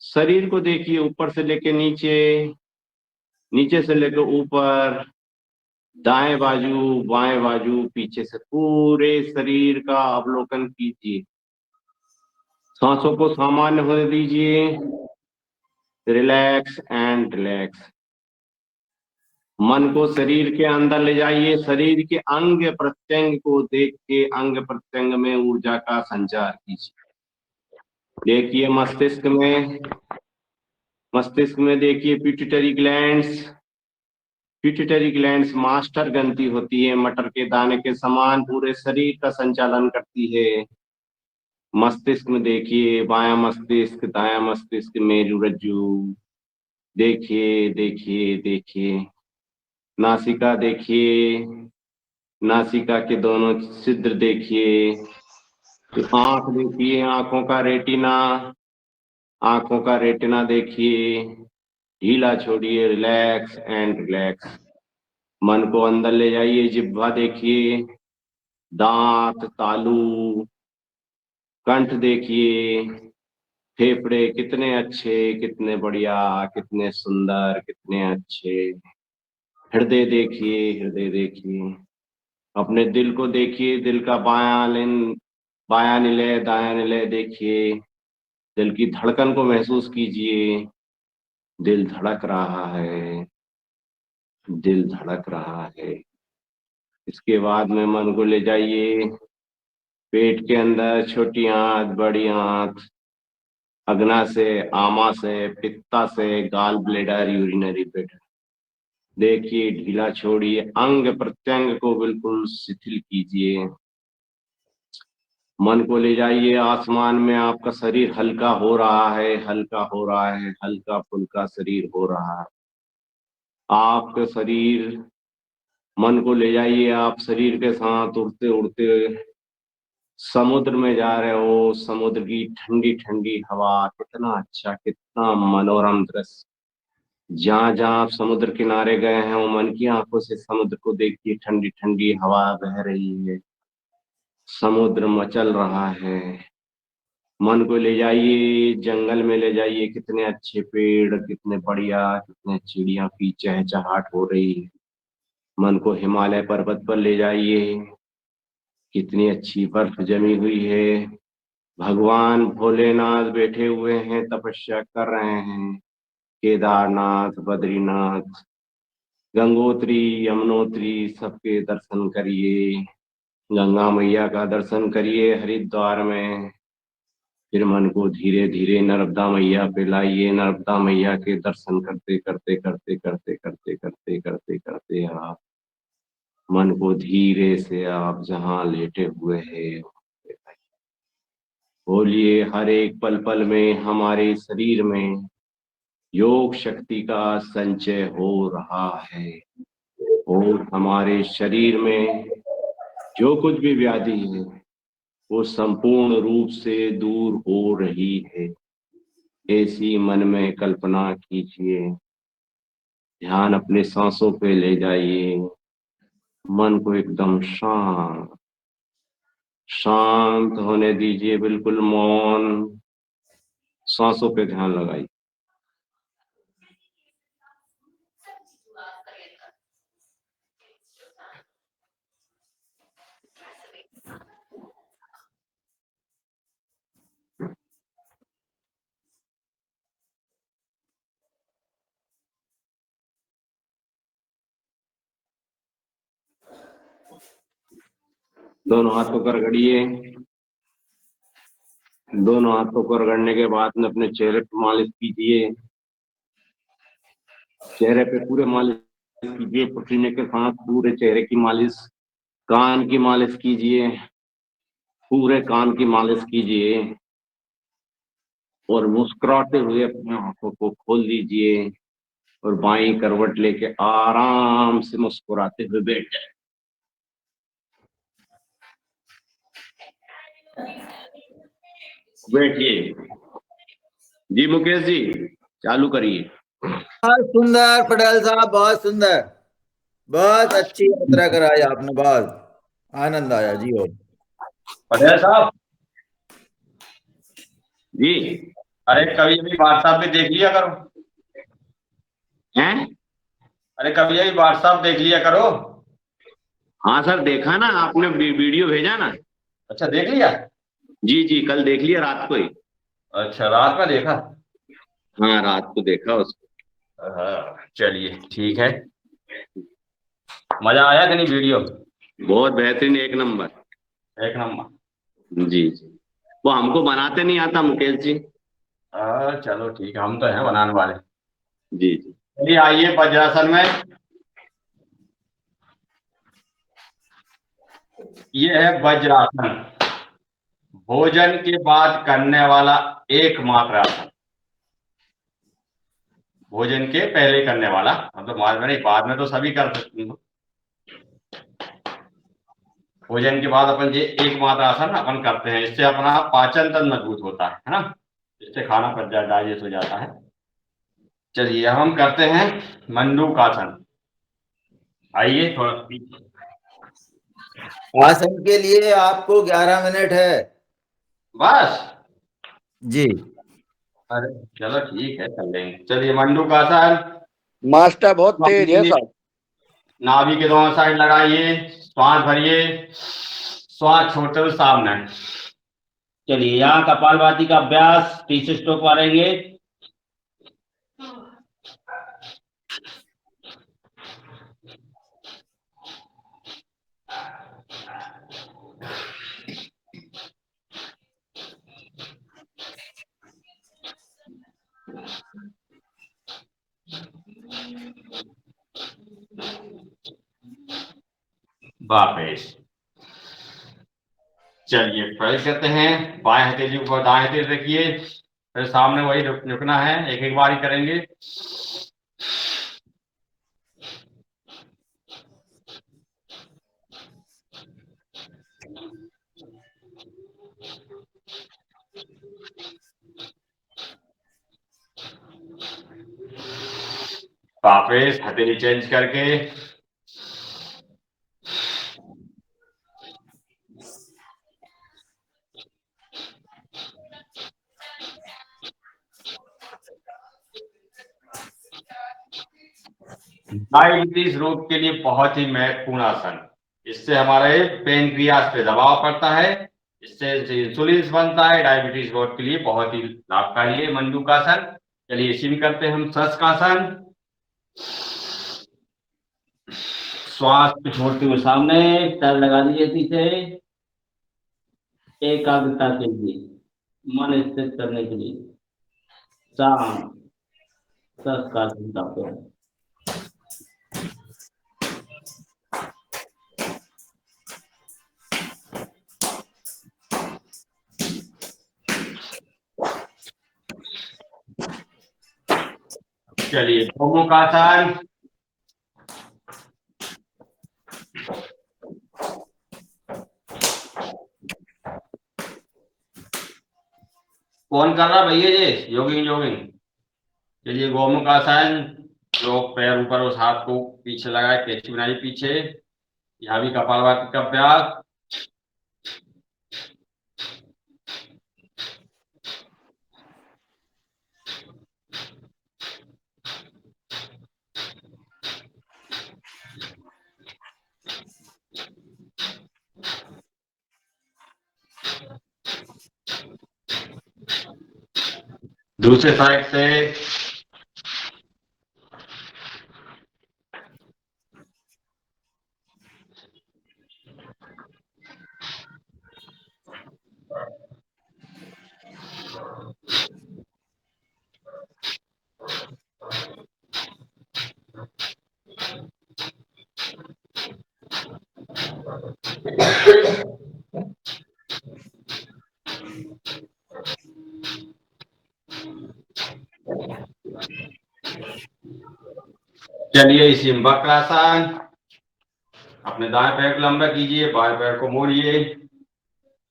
शरीर को देखिए ऊपर से लेके नीचे, नीचे से लेकर ऊपर, दाएं बाजू, बाएं बाजू, पीछे से पूरे शरीर का अवलोकन कीजिए। सांसों को सामान्य होने दीजिए। Relax and relax. मन को शरीर के अंदर ले जाइए। शरीर के अंग प्रत्यंग को देख के अंग प्रत्यंग में ऊर्जा का संचार कीजिए। देखिए मस्तिष्क में देखिए pituitary glands. Pituitary glands master ग्रंथि होती है, मटर के दाने के समान पूरे शरीर का संचालन करती है। मस्तिष्क में देखिए, बायां मस्तिष्क, दायां मस्तिष्क, मेरुरज्जु, देखिए देखिए देखिए। नासिका देखिए, नासिका के दोनों छिद्र देखिए। तो आंख देखिए, आंखों का रेटिना, आंखों का रेटिना देखिए। ढीला छोड़िए, रिलैक्स एंड रिलैक्स। मन को अंदर ले जाइए, जिह्वा देखिए, दांत, तालू, कंठ देखिए, फेफड़े कितने अच्छे, कितने बढ़िया, कितने सुंदर, कितने अच्छे। हृदय देखिए, हृदय देखिए। अपने दिल को देखिए, दिल का बायां निलय, दायां निलय देखिए। दिल की धड़कन को महसूस कीजिए। दिल धड़क रहा है, दिल धड़क रहा है। इसके बाद में मन को ले जाइए पेट के अंदर, छोटी आंत, बड़ी आंत, अग्नाशय, आमाशय, पित्ताशय, गाल ब्लेडर, यूरिनरी ब्लेडर देखिए। ढीला छोड़िए, अंग प्रत्यंग को बिल्कुल शिथिल कीजिए। मन को ले जाइए आसमान में, आपका शरीर हल्का हो रहा है, हल्का हो रहा है, हल्का फुल्का शरीर हो रहा है। आपके शरीर, मन को ले जाइए आप शरीर के साथ उड़ते उड़ते समुद्र में जा रहे हो। समुद्र की ठंडी ठंडी हवा, कितना अच्छा, कितना मनोरम दृश्य। जहां जहां आप समुद्र किनारे गए हैं, वो मन की आंखों से समुद्र को देखिए। ठंडी ठंडी हवा बह रही है, समुद्र मचल रहा है। मन को ले जाइए जंगल में, ले जाइए। कितने अच्छे पेड़, कितने बढ़िया, कितने चिड़िया की चहचहाट हो रही है। मन को हिमालय पर्वत पर ले जाइए। कितनी अच्छी बर्फ जमी हुई है। भगवान भोलेनाथ बैठे हुए हैं, तपस्या कर रहे हैं। केदारनाथ, बद्रीनाथ, गंगोत्री, यमुनोत्री, सबके दर्शन करिए। गंगा मैया का दर्शन करिए हरिद्वार में। फिर मन को धीरे धीरे नर्मदा मैया पे लाइए। नर्मदा मैया के दर्शन करते करते करते करते करते करते करते करते आप मन को धीरे से आप जहां लेटे हुए हैं बोलिए, हर एक पल पल में हमारे शरीर में योग शक्ति का संचय हो रहा है और हमारे शरीर में जो कुछ भी व्याधि है वो संपूर्ण रूप से दूर हो रही है। ऐसी मन में कल्पना कीजिए। ध्यान अपने सांसों पे ले जाइए। मन को एकदम शांत शांत होने दीजिए, बिल्कुल मौन। सांसों पे ध्यान लगाइए। दोनों हाथों को रगड़िए। दोनों हाथों को रगड़ने के बाद में अपने चेहरे पे मालिश कीजिए। चेहरे पे पूरे मालिश कीजिए, पसीने के साथ पूरे चेहरे की मालिश। कान की मालिश कीजिए, पूरे कान की मालिश कीजिए और मुस्कुराते हुए अपनी आंखों को खोल दीजिए और बाईं करवट लेके आराम से मुस्कुराते हुए बैठ जाए। बैठिए जी। मुकेश जी चालू करिए। बहुत सुंदर पटेल साहब, बहुत सुंदर, बहुत अच्छी यात्रा कराई आपने, बहुत आनंद आया जी। और पटेल साहब जी। अरे कभी अभी व्हाट्सएप पे देख लिया करो। हैं? अरे कभी अभी व्हाट्सएप देख लिया करो। हाँ सर, देखा ना आपने, वीडियो भेजा ना। अच्छा देख लिया। जी जी, कल देख लिया रात को ही। अच्छा रात में देखा। हाँ रात को देखा उसको। हाँ, चलिए ठीक है। मजा आया कि नहीं वीडियो? बहुत बेहतरीन, एक नंबर। एक नंबर। जी जी। वो हमको बनाते नहीं आता मुकेश जी। चलो ठीक है, हम तो हैं बनाने वाले। जी जी। चलिए आइए वज्रासन में। ये है वज्रासन। भोजन के बाद करने वाला एकमात्र आसन। भोजन के पहले करने वाला, मतलब बाद में नहीं, बाद में तो सभी कर सकते हैं। भोजन के बाद अपन ये एकमात्र आसन अपन करते हैं, इससे अपना पाचन तंत्र मजबूत होता है ना, इससे खाना पच जाता, डाइजेस्ट हो जाता है। चलिए अब हम करते हैं मंडूकासन। आइए थोड़ा आसन के लिए आपको 11 मिनट है बस। जी। अरे चलो ठीक है, कर लेंगे। चलिए मंडूकासन। मास्टर बहुत तेज है साहब। नाभि के दोनों साइड लगाइए, श्वास भरिए, श्वास छोड़ते हुए सामने। चलिए यहाँ कपालभाति का अभ्यास 30 स्ट्रोक मारेंगे। वापस। चलिए फिर करते हैं, बाएं हथेली ऊपर दाएं हथेली रखिए, फिर सामने वही रुकना है, एक एक बारी करेंगे। वापस हथेली चेंज करके। डायबिटीज रोग के लिए बहुत ही महत्वपूर्ण आसन। इससे हमारे पेनक्रियास पे दबाव पड़ता है, इससे इंसुलिन बनता है। डायबिटीज रोग के लिए बहुत ही लाभकारी है मंडूकासन। चलिए इसी में करते हैं हम शशकासन। श्वास को छोड़ते हुए सामने पैर लगा दीजिए पीछे, एकाग्रता के लिए, मन स्थिर करने के लिए शांत शशकासन करते हैं। चलिए गोमुखासन। कौन कर रहा भैया जी? Jogging jogging. चलिए गोमुखासन, जो पैर ऊपर, उस हाथ को पीछे लगाए, कैची बनाइए पीछे। यहाँ भी कपालभाति का अभ्यास। दूसरे साइड से चलिए इसी में वक्रासन। अपने दाएं पैर को लंबा कीजिए, बाएं पैर को मोड़िए,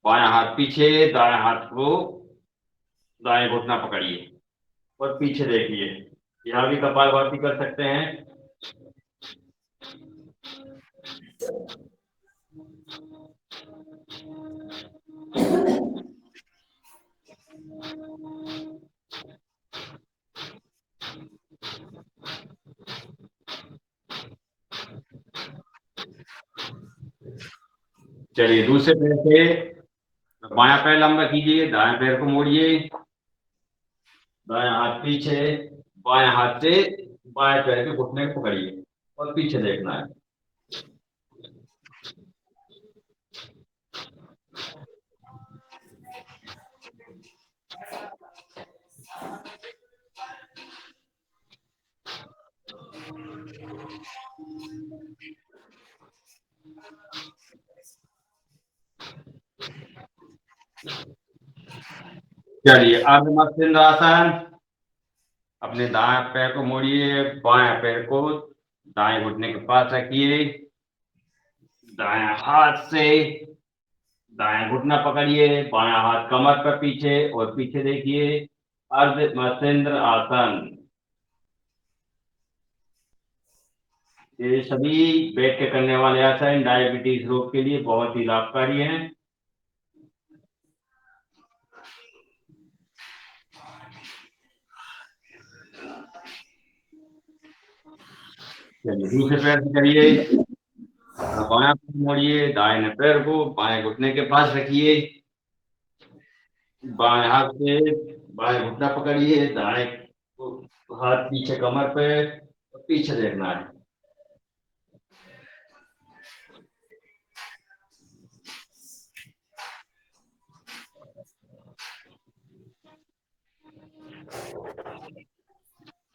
बायां हाथ पीछे, दाएं हाथ को दाएं घुटना पकड़िए और पीछे देखिए। यहाँ भी कपालभाति कर सकते हैं। चलिए दूसरे पैर से बायां पैर लंबा कीजिए, दाएं पैर को मोड़िए, दायां हाथ पीछे, बाएं हाथ से बाएं पैर के घुटने को पकड़िए और पीछे देखना है। चलिए अर्ध मत्स्य आसन। अपने दाएं पैर को मोड़िए, बाएं पैर को दाएं घुटने के पास रखिए, दाएं हाथ से दाएं घुटना पकड़िए, बायां हाथ कमर पर पीछे और पीछे देखिए। अर्ध मत्स्य आसन। ये सभी बैठ के करने वाले आसन डायबिटीज रोग के लिए बहुत ही लाभकारी हैं। चलिए दूसरे पैर से करिए। बायां पैर मोड़िए, दाएं पैर को बाएं घुटने के पास रखिए, बाएं हाथ से बाएं घुटना पकड़िए, दाएं हाथ पीछे कमर पे और पीछे देखना है।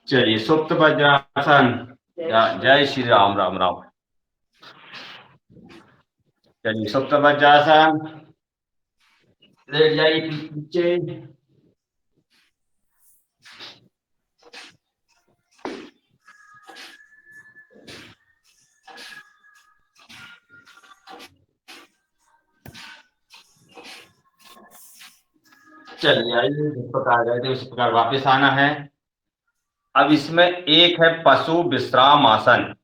चलिए सुप्त वज्रासन। जय श्री राम, राम राम। चलिए सुप्त वज्रासन। लेट जाइए पीछे। चलिए आइए, जिस प्रकार गए थे उस प्रकार वापस आना है। अब इसमें एक है पशु विश्राम आसन।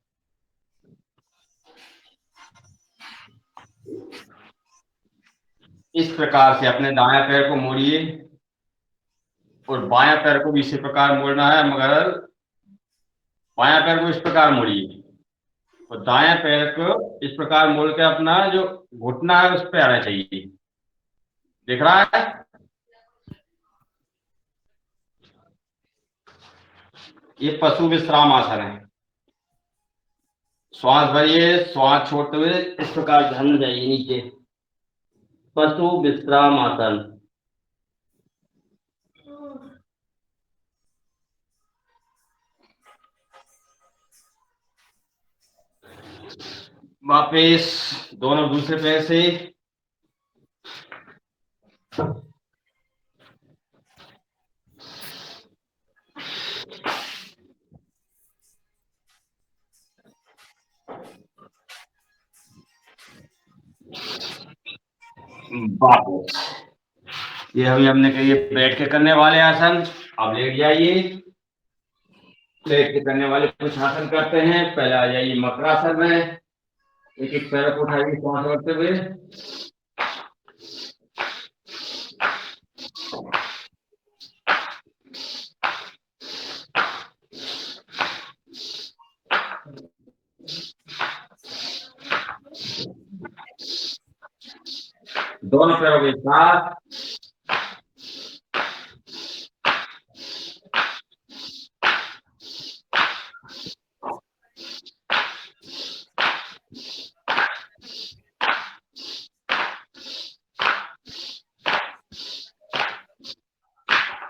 इस प्रकार से अपने दाएं पैर को मोड़िए और बायां पैर को भी इसी प्रकार मोड़ना है, मगर बायां पैर को इस प्रकार मोड़िए और दाएं पैर को इस प्रकार मोड़ के अपना जो घुटना है उस पर आना चाहिए। दिख रहा है? ये पशु विश्राम आसन है। श्वास भरिए, श्वास छोड़ते हुए इस प्रकार ध्यान जाइए नीचे। पशु विश्राम आसन। वापिस दोनों दूसरे पैर से। वापिस। ये अभी हमने कही बैठ के करने वाले आसन। अब लेट जाइए। लेट के करने वाले कुछ आसन करते हैं। पहले आ जाइए मकरासन में। एक एक पैर को उठाइए श्वास करते हुए। दोनों पैरों के साथ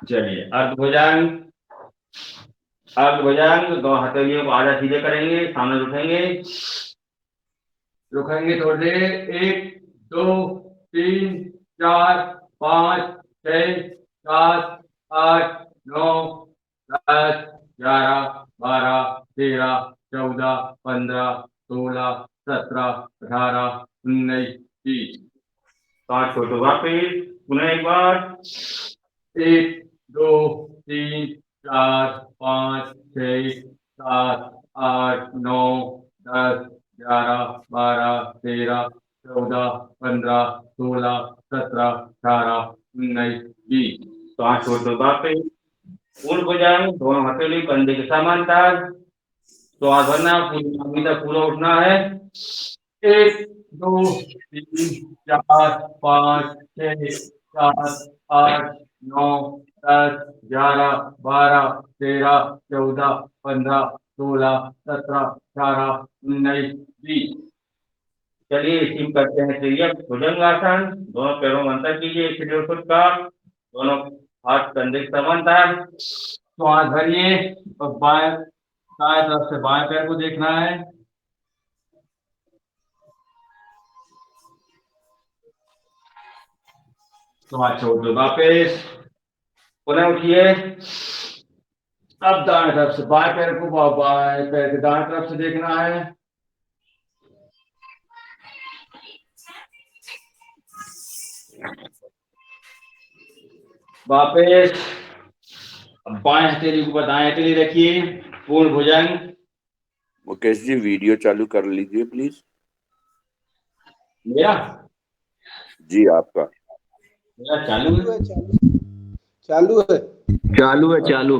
चलिए अर्धभुजंग। अर्धभुजंग दो हथेलियों को आधा सीधे करेंगे, सामने रुकेंगे। रुकेंगे थोड़ी देर। 1 2 3 4 5 6 7 8 9 10 11 12 13 14 15 16 17 18 19 20। 5 छोटो वापिस पुनः एक बार। 1 2 3 4 5 6 7 8 9 10 11 12 13 14 15 16 17 18 19 20। 5 छोटो वापिस। पूर्ण भुजंग। दोनों हथेली कंधे के समांतर। श्वास भरना, पूरी नाभि तक पूरा उठना है। 1 2 3 4 5 6 7 8 9 10 11 12 13 14 15 16 17 18 19 20। चलिए इसी करते हैं तिर्यक भुजंगासन। दोनों पैरों में अंतर कीजिए, एक फुट का। दोनों हाथ कंधे के समांतर। श्वास भरिए और बाएं दाएं तरफ से बाएं पैर को देखना है। श्वास छोड़ दो वापिस। पुनः उठिए। अब दाएं तरफ से बाएं पैर को बाएं पैर के दाएं तरफ से देखना है। वापस बाएं हथेली ऊपर दाएं हथेली रखिए, पूर्ण भुजंग। मुकेश जी वीडियो चालू कर लीजिए प्लीज। मेरा जी आपका मेरा चालू है। चालू है। चालू है, चालू।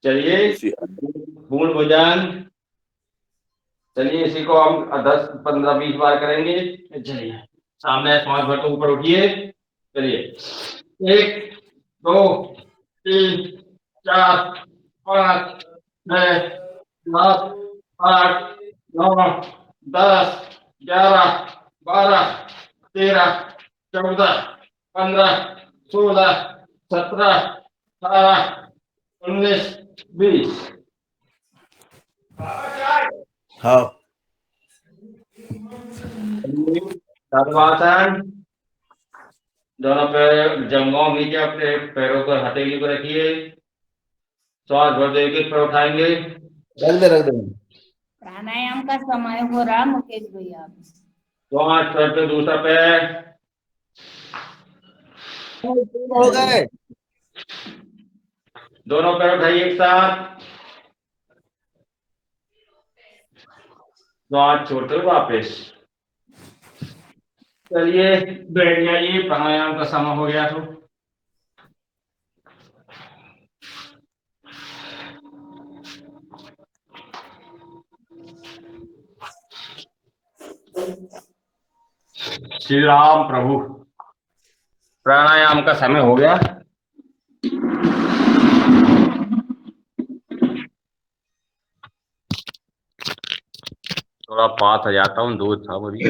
चलिए पूर्ण भुजंग। चलिए इसी को हम 10, 15, 20 बार करेंगे। चलिए सामने श्वास भरते ऊपर उठिए। चलिए 1, 2, 3, 4, 5, 6, 7, 8, 9, 10, 11, 12, 13, 14, 15, 16, 17, 18, 19, 20। हाँ सर्वासन। दोनों पैर जंघों नीचे, अपने पैरों पर हथेली को रखिए। श्वास भरते एक एक पैर उठाएंगे। रख दे। प्राणायाम का समय हो रहा मुकेश भैया। श्वास करते दूसरा पैर। हो गए। दोनों पैर उठाइए एक साथ। श्वास छोड़ते वापस। चलिए बैठ जाइए, प्राणायाम का समय हो गया तो। श्री राम प्रभु। प्राणायाम का समय हो गया। थोड़ा पास आ जाता हूँ, दूर था मुझे।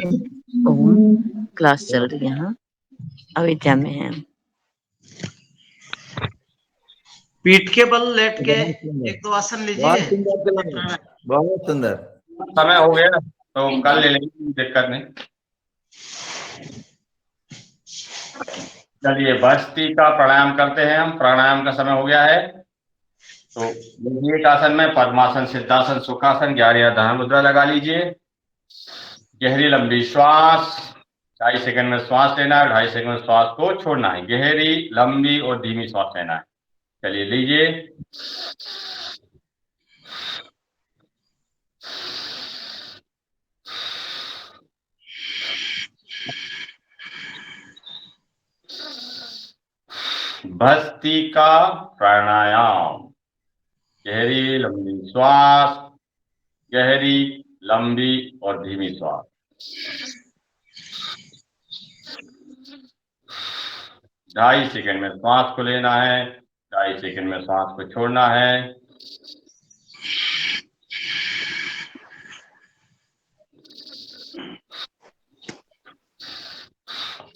क्लास चल रही है। हाँ, अयोध्या में है। पीठ के बल लेट के एक दो आसन बहुत लीजिए। सुंदर, बहुत सुंदर। समय हो गया तो कल ले लेंगे, दिक्कत नहीं। चलिए बस्ती का प्राणायाम करते हैं हम। प्राणायाम का समय हो गया है तो एक आसन में पद्मासन, सिद्धासन, सुखासन, 11 या ध्यान मुद्रा लगा लीजिए। गहरी लंबी श्वास। 2.5 सेकंड में श्वास लेना है, 2.5 सेकंड में श्वास को छोड़ना है। गहरी, लंबी और धीमी श्वास लेना है। चलिए लीजिए। भस्त्रिका प्राणायाम। गहरी लंबी श्वास, गहरी लंबी और धीमी श्वास। 2.5 सेकंड में श्वास को लेना है, 2.5 सेकंड में श्वास को छोड़ना है।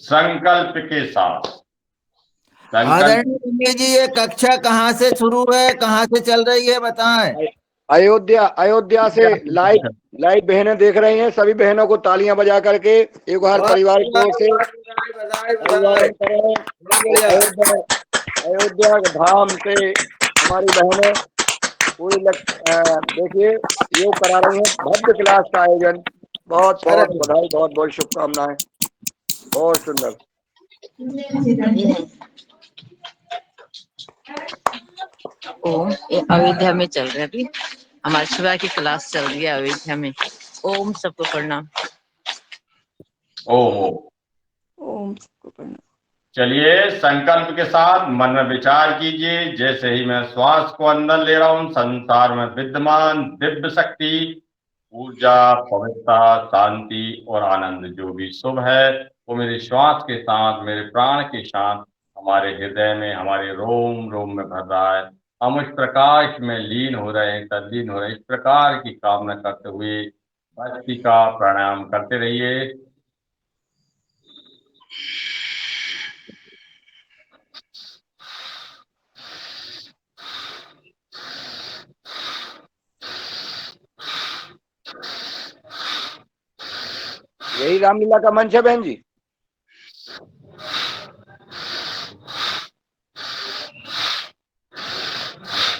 संकल्प के साथ। आदरणीय जी, ये कक्षा कहाँ से शुरू है, कहाँ से चल रही है, बताएं। अयोध्या से लाइव बहनें देख रही हैं। सभी बहनों को तालियां बजा करके एक बार परिवार की ओर से अयोध्या धाम से हमारी बहनें पूरी देखिए योग करा रही हैं। भव्य क्लास का आयोजन। बहुत बहुत बधाई, बहुत बहुत शुभकामनाएं। बहुत सुंदर। ओम, ये अयोध्या में चल रहा है अभी। हमारी सुबह की क्लास चल रही है अयोध्या में। ओम, सबको प्रणाम। ओम सबको प्रणाम। चलिए संकल्प के साथ मन में विचार कीजिए। जैसे ही मैं श्वास को अंदर ले रहा हूं, संसार में विद्यमान दिव्य शक्ति, ऊर्जा, पवित्रता, शांति और आनंद जो भी शुभ है वो मेरे श्वास के साथ, मेरे प्राण के साथ हमारे हृदय में, हमारे रोम रोम में भर रहा है। हम इस प्रकाश में लीन हो रहे हैं, तल्लीन हो रहे हैं। इस प्रकार की कामना करते हुए भक्ति का प्राणायाम करते रहिए। यही रामलीला का मंच है बहन जी।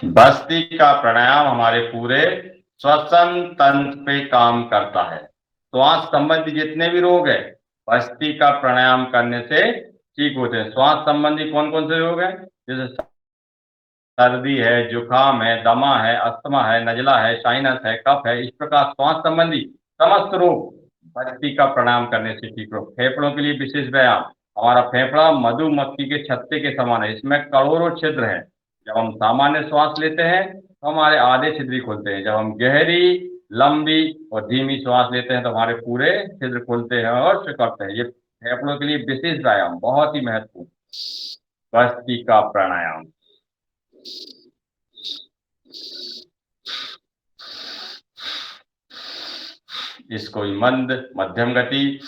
बस्ती का प्राणायाम हमारे पूरे श्वसन तंत्र पे काम करता है। श्वास संबंधी जितने भी रोग है बस्ती का प्राणायाम करने से ठीक होते हैं। श्वास संबंधी कौन कौन से रोग है? जैसे सर्दी है, जुकाम है, दमा है, अस्थमा है, नजला है, साइनस है, कफ है, इस प्रकार श्वास संबंधी समस्त रोग बस्ती का प्राणायाम करने से ठीक हो। फेफड़ों के लिए विशेष व्यायाम। हमारा फेफड़ा मधुमक्खी के छत्ते के समान है, इसमें करोड़ों छिद्र हैं। जब हम सामान्य श्वास लेते हैं तो हमारे आधे छिद्र ही खुलते हैं। जब हम गहरी, लंबी और धीमी श्वास लेते हैं तो हमारे पूरे छिद्र खुलते हैं और सिकुड़ते हैं। ये फेफड़ों के लिए विशेष व्यायाम, बहुत ही महत्वपूर्ण बस्ती का प्राणायाम। इसको मंद मध्यम गति,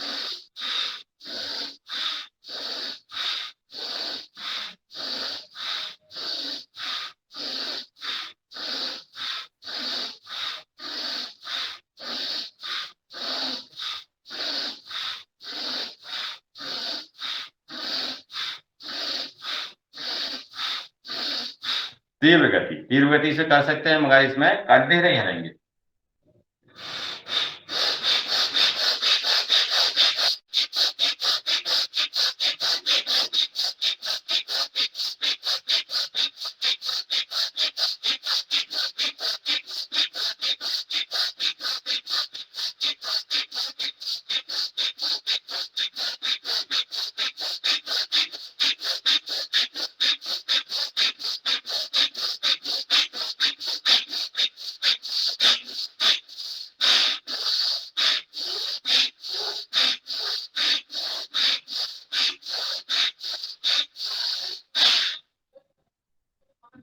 तीव्र गति से कर सकते हैं, मगर इसमें कंधे नहीं हिलेंगे।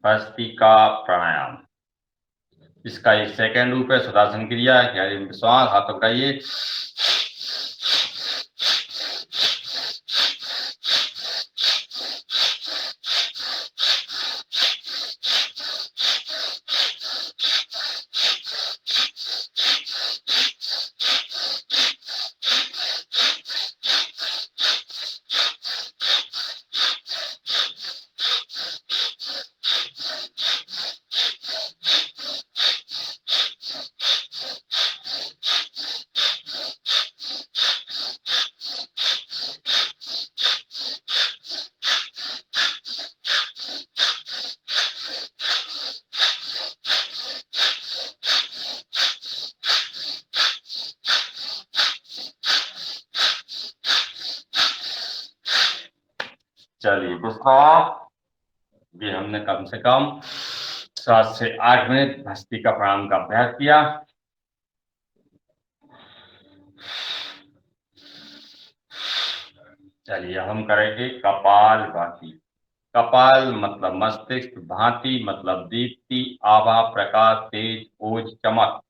बस्ती का प्राणायाम, इसका एक सेकंड रूप है सुदर्शन क्रिया। श्वास हाथ उठाइए, चलिए भी हमने कम से कम 7 से 8 मिनट बस्ती का प्राणायाम का अभ्यास किया। चलिए हम करेंगे कपाल भाती। कपाल मतलब मस्तिष्क, भांति मतलब दीप्ति, आभा, प्रकाश, तेज, ओज, चमक।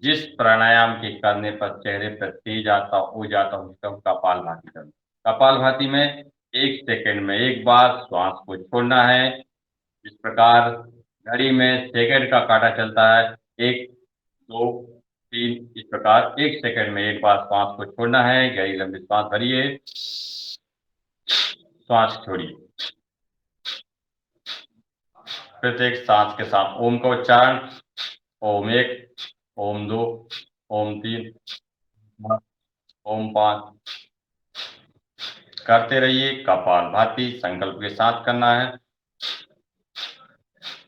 जिस प्राणायाम के करने पर चेहरे पर तेज आता, ओज आता, उसका कपाल भाती करना। कपाल भाती में 1 सेकंड में एक बार श्वास को छोड़ना है। इस प्रकार घड़ी में सेकंड का कांटा चलता है, 1, 2, 3, इस प्रकार 1 सेकंड में एक बार श्वास को छोड़ना है। गहरी लंबी श्वास भरिए, श्वास छोड़िए। प्रत्येक सांस के साथ ओम का उच्चारण, ओम 1, ओम 2, ओम 3, ओम 5 करते रहिए। कपाल भाती संकल्प के साथ करना है।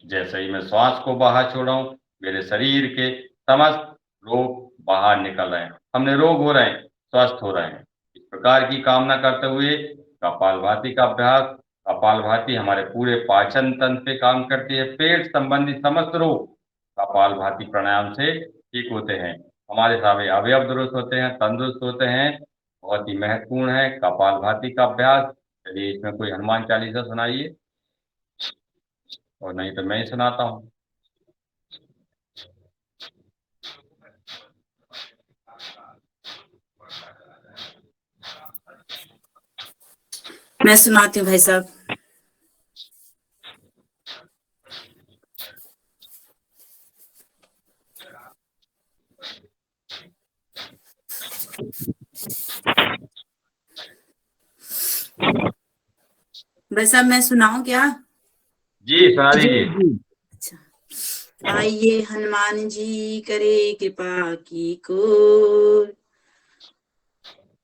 जैसे ही मैं श्वास को बाहर छोड़ रहा हूं, मेरे शरीर के समस्त रोग बाहर निकल रहे हैं। हमने रोग हो रहे हैं, स्वस्थ हो रहे हैं। इस प्रकार की कामना करते हुए कपाल भाती का अभ्यास। कपाल भाती हमारे पूरे पाचन तंत्र पे काम करती है। पेट संबंधी समस्त रोग कपाल भाती प्राणायाम से ठीक होते हैं। हमारे सारे अवयव दुरुस्त होते हैं, तंदुरुस्त होते हैं। बहुत ही महत्वपूर्ण है कपाल भाती का अभ्यास। चलिए इसमें कोई हनुमान चालीसा सुनाइए, और नहीं तो मैं ही सुनाता हूँ। मैं सुनाती हूँ भाई साहब। भाई साहब मैं सुनाऊं क्या? जी सुना दीजिए। अच्छा। आइए हनुमान जी करे कृपा की को,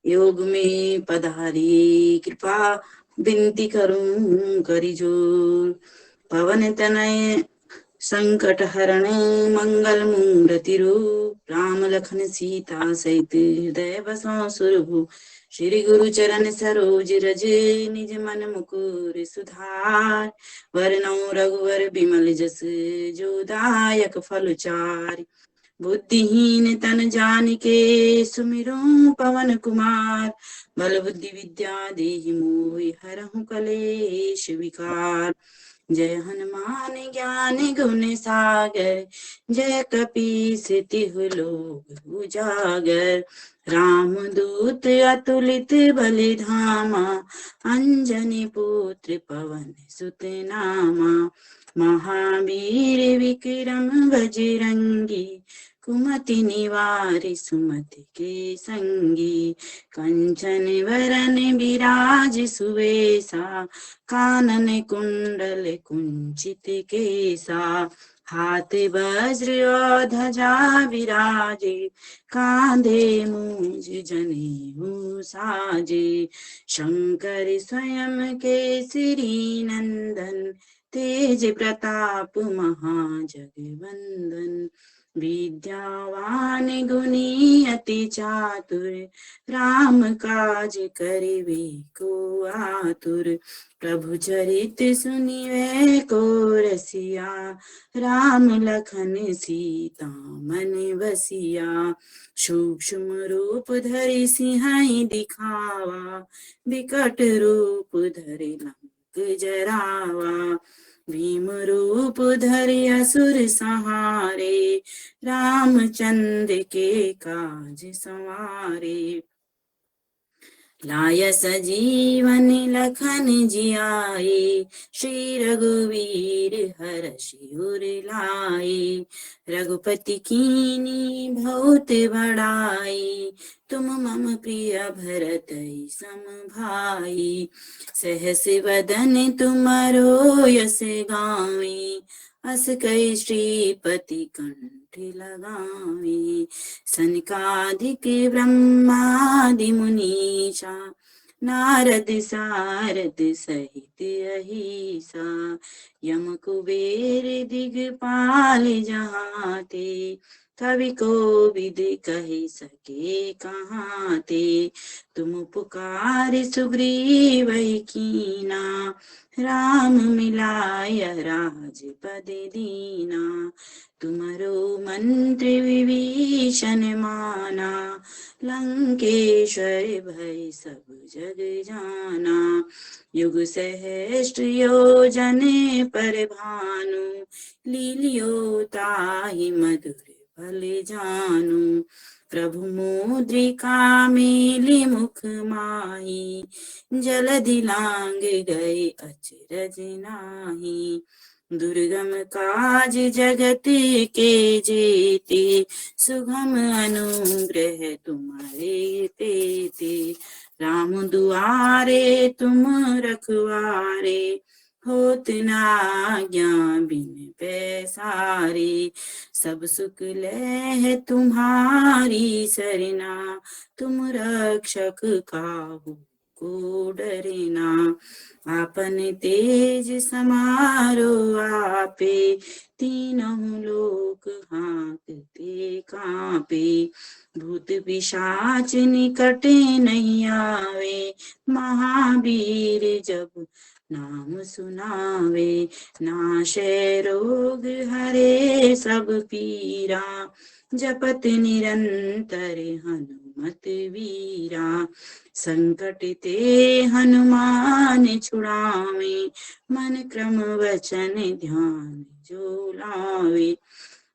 योग में पधारी कृपा विनती करूं करी जोर। पवन तनय संकट हरण मंगल मूर्ति रूप, राम लखन सीता सहित हृदय बसों सुरभु। श्री गुरु चरण सरोज रज निज मन मुकुर सुधार, वरनौ रघुवर बिमल जस जो दायक फल चारि। बुद्धिहीन तन जानिके सुमिरो पवन कुमार, बल बुद्धि विद्या देहि मोहि हरहु कलेश विकार। जय हनुमान ज्ञान गुण सागर, जय कपीस तिहु लोक उजागर। राम दूत अतुलित बलि धामा, अंजनी पुत्र पवन सुत नामा। महावीर विक्रम बजरंगी, कुमति निवारि सुमति के संगी। कंचन वरन विराज सुवेशा, कानन कुंडल कुंचित केसा। हाथ वज्र और ध्वजा विराजे, कांधे मूंज जनेऊ साजे। शंकर स्वयं केसरी नंदन, तेज प्रताप महाजगवंदन। विद्यावान गुणी अति चातुर, राम काज करिबे को आतुर। प्रभु चरित सुनिबे को रसिया, राम लखन सीता मन बसिया। सूक्ष्म रूप धरि सिंहाई दिखावा, विकट रूप धरि लंक जरावा। भीम रूप धरि असुर संहारे, रामचंद्र के काज संवारे। लाय सजीवन लखन जियाए, श्री रघुवीर हरषि उर लाए। रघुपति कीनी बहुत बड़ाई, तुम मम प्रिय भरतहि सम भाई। सहस वदन तुमरो यस गावें, अस कहि श्रीपति कंठ लगावें। सनकादिक ब्रह्मादि मुनीसा, नारद सारद सहित अहिसा। यम कुबेर दिगपाल जहाँ ते, कवि कोविद कहि सके कहाँ ते। तुम पुकार सुग्रीव कीना, राम मिलाय राजपद दीना। तुमरो मंत्र विभीषण माना, लंकेश्वर भय सब जग जाना। युग सहस्त्र योजन पर भानु, लील्यो ताहि मधुर फल जानु। प्रभु मुद्रिका मेलि मुख माहि, जलधि लांग गए अचरज नाहि। दुर्गम काज जगत के जेते, सुगम अनुग्रह तुम्हारे तेते। राम दुआरे तुम रखवारे, होत न आज्ञा बिन पैसारे। सब सुख लह तुम्हारी सरना, तुम रक्षक काहू को डरना। आपन तेज समारो आपे, तीनों लोक हाँकते कांपे। भूत पिशाच निकट नहीं आवे, महावीर जब नाम सुनावे। नाशे रोग हरे सब पीरा, जपत निरंतर हनुमत वीरा। संकट ते हनुमान छुड़ावे, मन क्रम वचन ध्यान जो लावे।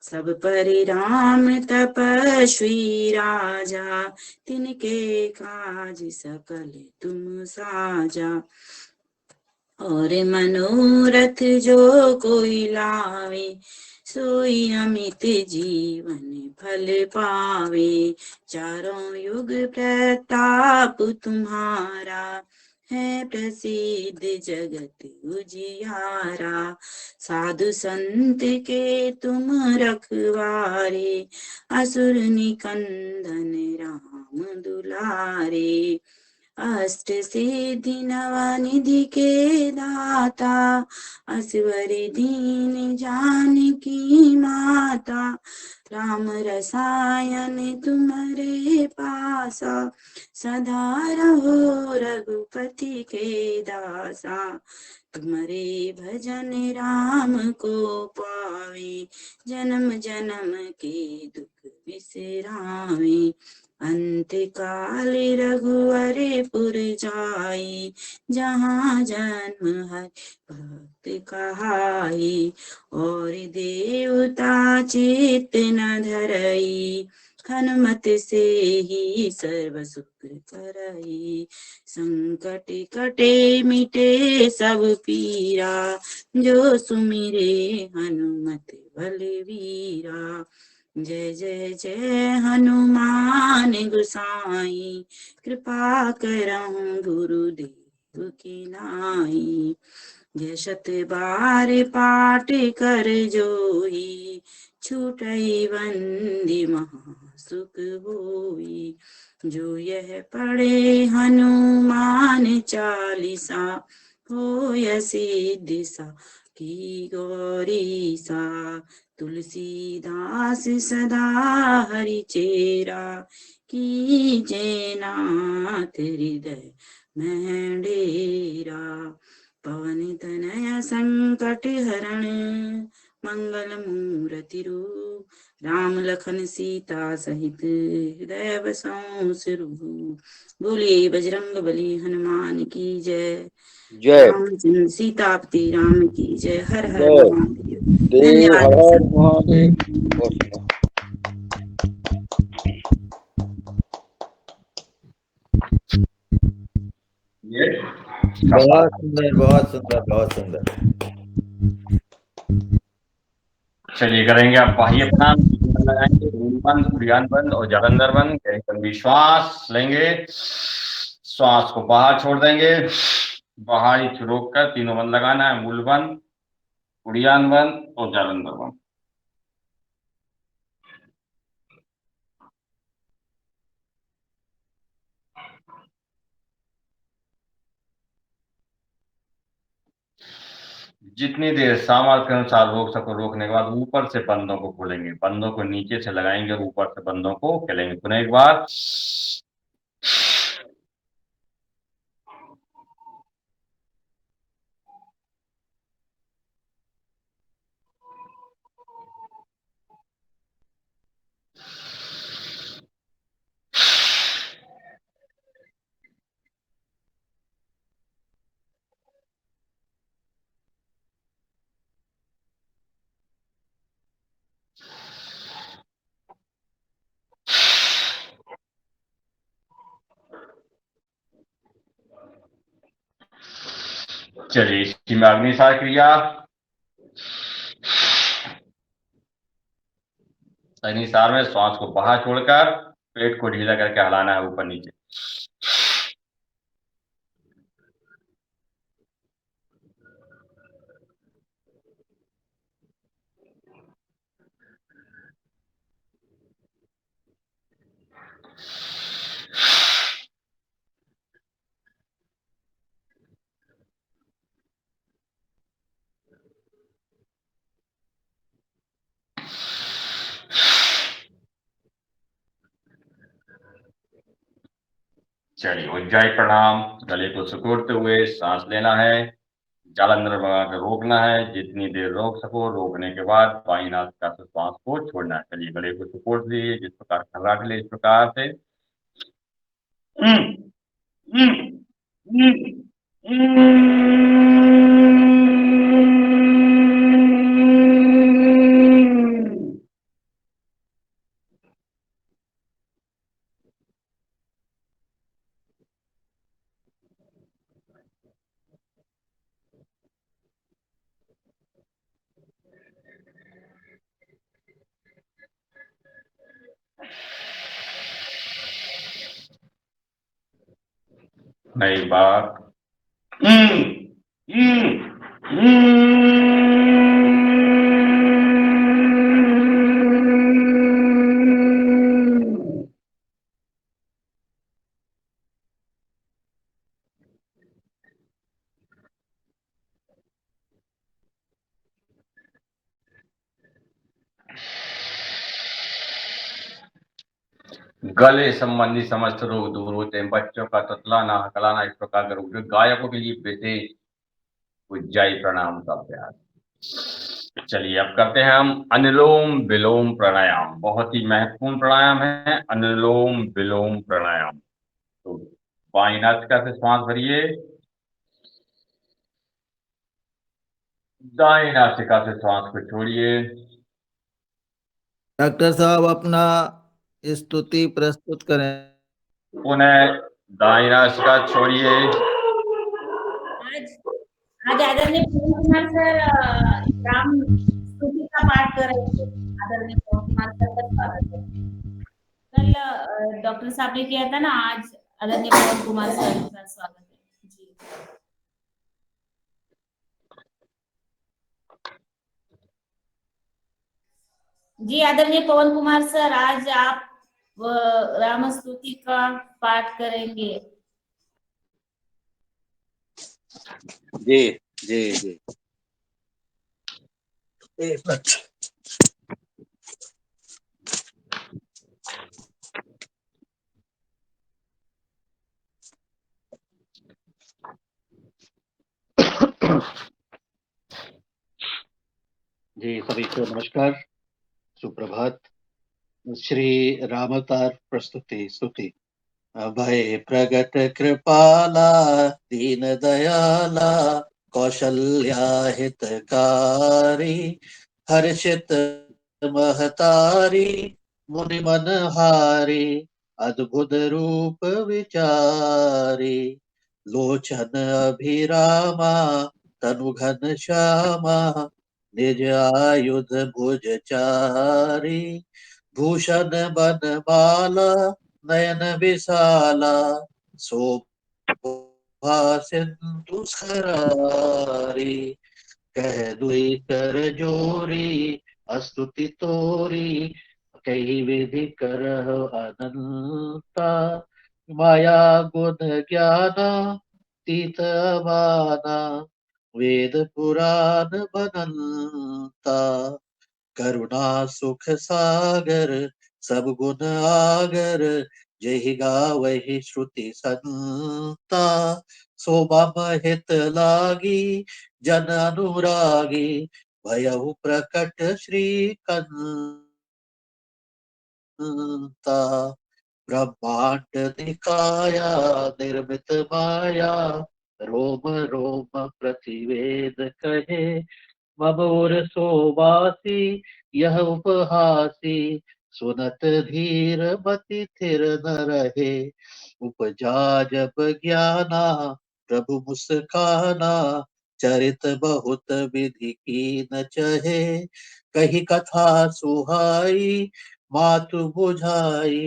सब पर राम तपस्वी राजा, तिनके काज सकल तुम साजा। और मनोरथ जो कोई लावे, सोई अमित जीवन फल पावे। चारों युग प्रताप तुम्हारा, है प्रसिद्ध जगत उजियारा। साधु संत के तुम रखवारे, असुर निकंदन राम दुलारे। अष्ट सिद्धि नवनिधि के दाता, असवर दीन जानकी माता। राम रसायन तुम्हारे पासा, सदा रहो रघुपति के दासा। तुम्हारे भजन राम को पावे, जन्म जन्म के दुख बिसरावे। अंत काल रघुवर पुर जाई, जहाँ जन्म हरि भक्त कहाई। और देवता चित्त न धरई, हनुमत से ही सर्व सुख करई। संकट कटे मिटे सब पीरा, जो सुमिरे हनुमत बलवीरा। जय जय जय हनुमान गोसाई, कृपा करहु गुरुदेव की नाई। जय शत बार पाठ कर जोई, छूटई बंदी महा सुख होई। जो यह पढ़े हनुमान चालीसा, होय सिद्धि सा की गौरीसा। तुलसीदास सदा हरि चेरा, की जय नाथ हृदय में डेरा। पवन तनय संकट हरण, मंगल मूर्ति रूप। राम लखन सीता सहित, हृदय बसों सुरभूप। बोलिए बजरंग बली हनुमान की जय। जय रामचंद्र सीतापति राम की जय। हर हर जय महादेव। देव धन्यवाद हर सब। महादेव। बहुत सुंदर। ये बहुत सुंदर, बहुत सुंदर, बहुत सुंदर। चलिए करेंगे अब बाह्य प्राणायाम। लगाएंगे ऊन बंद, उड़ियान बंद और जालंधर बंद। कभी श्वास लेंगे, श्वास को बाहर छोड़ देंगे, बाहर ही रोक कर तीनों बंद लगाना है। मूल बंद, उड़ियान बंद और जालंधर बंद। जितनी देर सामर्थ्य के अनुसार रोक सको रोकने के बाद ऊपर से बंदों को खोलेंगे। बंदों को नीचे से लगाएंगे और ऊपर से बंदों को खोलेंगे। पुनः एक बार। चलिए इसी में अग्निसार क्रिया। अग्निसार में श्वास को बाहर छोड़कर पेट को ढीला करके हिलाना है ऊपर नीचे। चलिए उज्जाई प्रणाम। गले को सिकुड़ते हुए सांस लेना है, जालंधर भगा कर रोकना है। जितनी देर रोक सको रोकने के बाद बाई नासिका से श्वास को छोड़ना है। चलिए गले को सिकुड़ दीजिए, जिस प्रकार खर्राटे ले इस प्रकार से। नई बार गले संबंधी समस्त रोग दूर होते हैं। बच्चों का ततलाना, हकलाना इस प्रकार के रोग, गायकों के लिए विशेष उज्जाई प्राणायाम का अभ्यास। चलिए अब करते हैं हम अनुलोम विलोम प्राणायाम। बहुत ही महत्वपूर्ण प्राणायाम है अनुलोम विलोम प्राणायाम। तो बाईं नासिका से श्वास भरिए, दाईं नासिका से श्वास को छोड़िए। डॉक्टर साहब अपना स्तुति प्रस्तुत करें। पुनः दाईं नासिका छोड़िए। आज आदरणीय पवन कुमार सर राम स्तुति का पाठ कर रहे थे। आदरणीय पवन कुमार सर का स्वागत है। कल डॉक्टर साहब ने किया था ना, आज आदरणीय पवन कुमार सर का स्वागत है जी। जी आदरणीय पवन कुमार सर, आज आप राम स्तुति का पाठ करेंगे। जी जी जी। एक मिनट। जी सभी को नमस्कार, सुप्रभात। श्री रामतार प्रस्तुति स्तुति। अभय प्रगट कृपाला दीन दयाला कौशल्या हितकारी हर्षित महतारी मुनि मनहारी अद्भुत रूप विचारी लोचन अभिरामा तनु घन श्यामा निज आयुध भुज चारी भूषण बनमाला नयन विशाला शोभा सिंधु सरारी कह दुई कर जोरी स्तुति तोरी कई विधि करह अनंता माया गुण ज्ञाना तीत माना वेद पुराण बनंता करुणा सुख सागर सब गुण आगर जहि गावहि श्रुति संता सो मम हित लागी जन अनुरागी भयहु प्रकट श्री कंता ब्रह्मांड निकाया निर्मित माया रोम रोम प्रतिवेद कहे ममोर सोवासी यह उपहासी सुनत धीर मति थिर न रहे उपजा जब ज्ञाना प्रभु मुस्काना चरित बहुत विधि की न चहे कही कथा सुहाई मातु बुझाई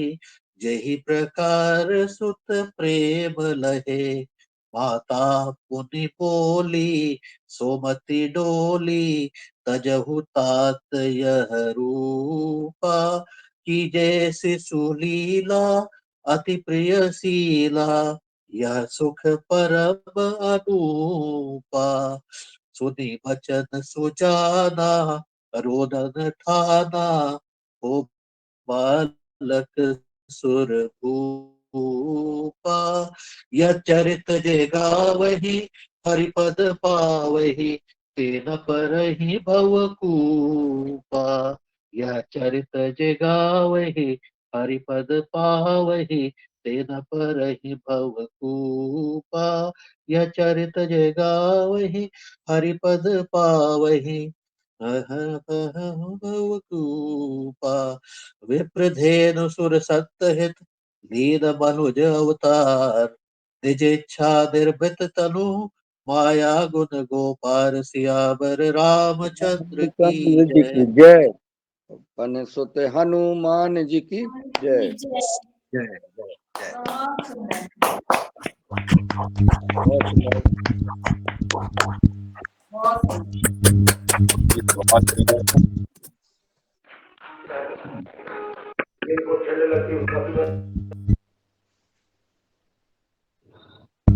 जही प्रकार सुत प्रेम लहे माता पुनि बोली सोमति डोली तजहु तात यह रूपा की जैसे सुलीला अति प्रिय शीला यह सुख परम अनूपा सुनि वचन सुजाना रोदन ठाना हो बालक सुर भूपा यह चरित जे गावहि हरिपद पावहि तेन परहि भवकूपा यह चरित जे गावहि हरिपद पावहि तेन परहि भवकूपा यह चरित जे गावहि हरिपद पावहि भवकूपा विप्रधेनु सुर सत्तहित दीन मनुज अवतार निज इच्छा निर्भित तनु माया गुण गोपार सियावर रामचंद्र की जी की जय। जय। पन सुत हनुमान जी की जय। जय जय जय। बहुत सुंदर। बहुत सुंदर।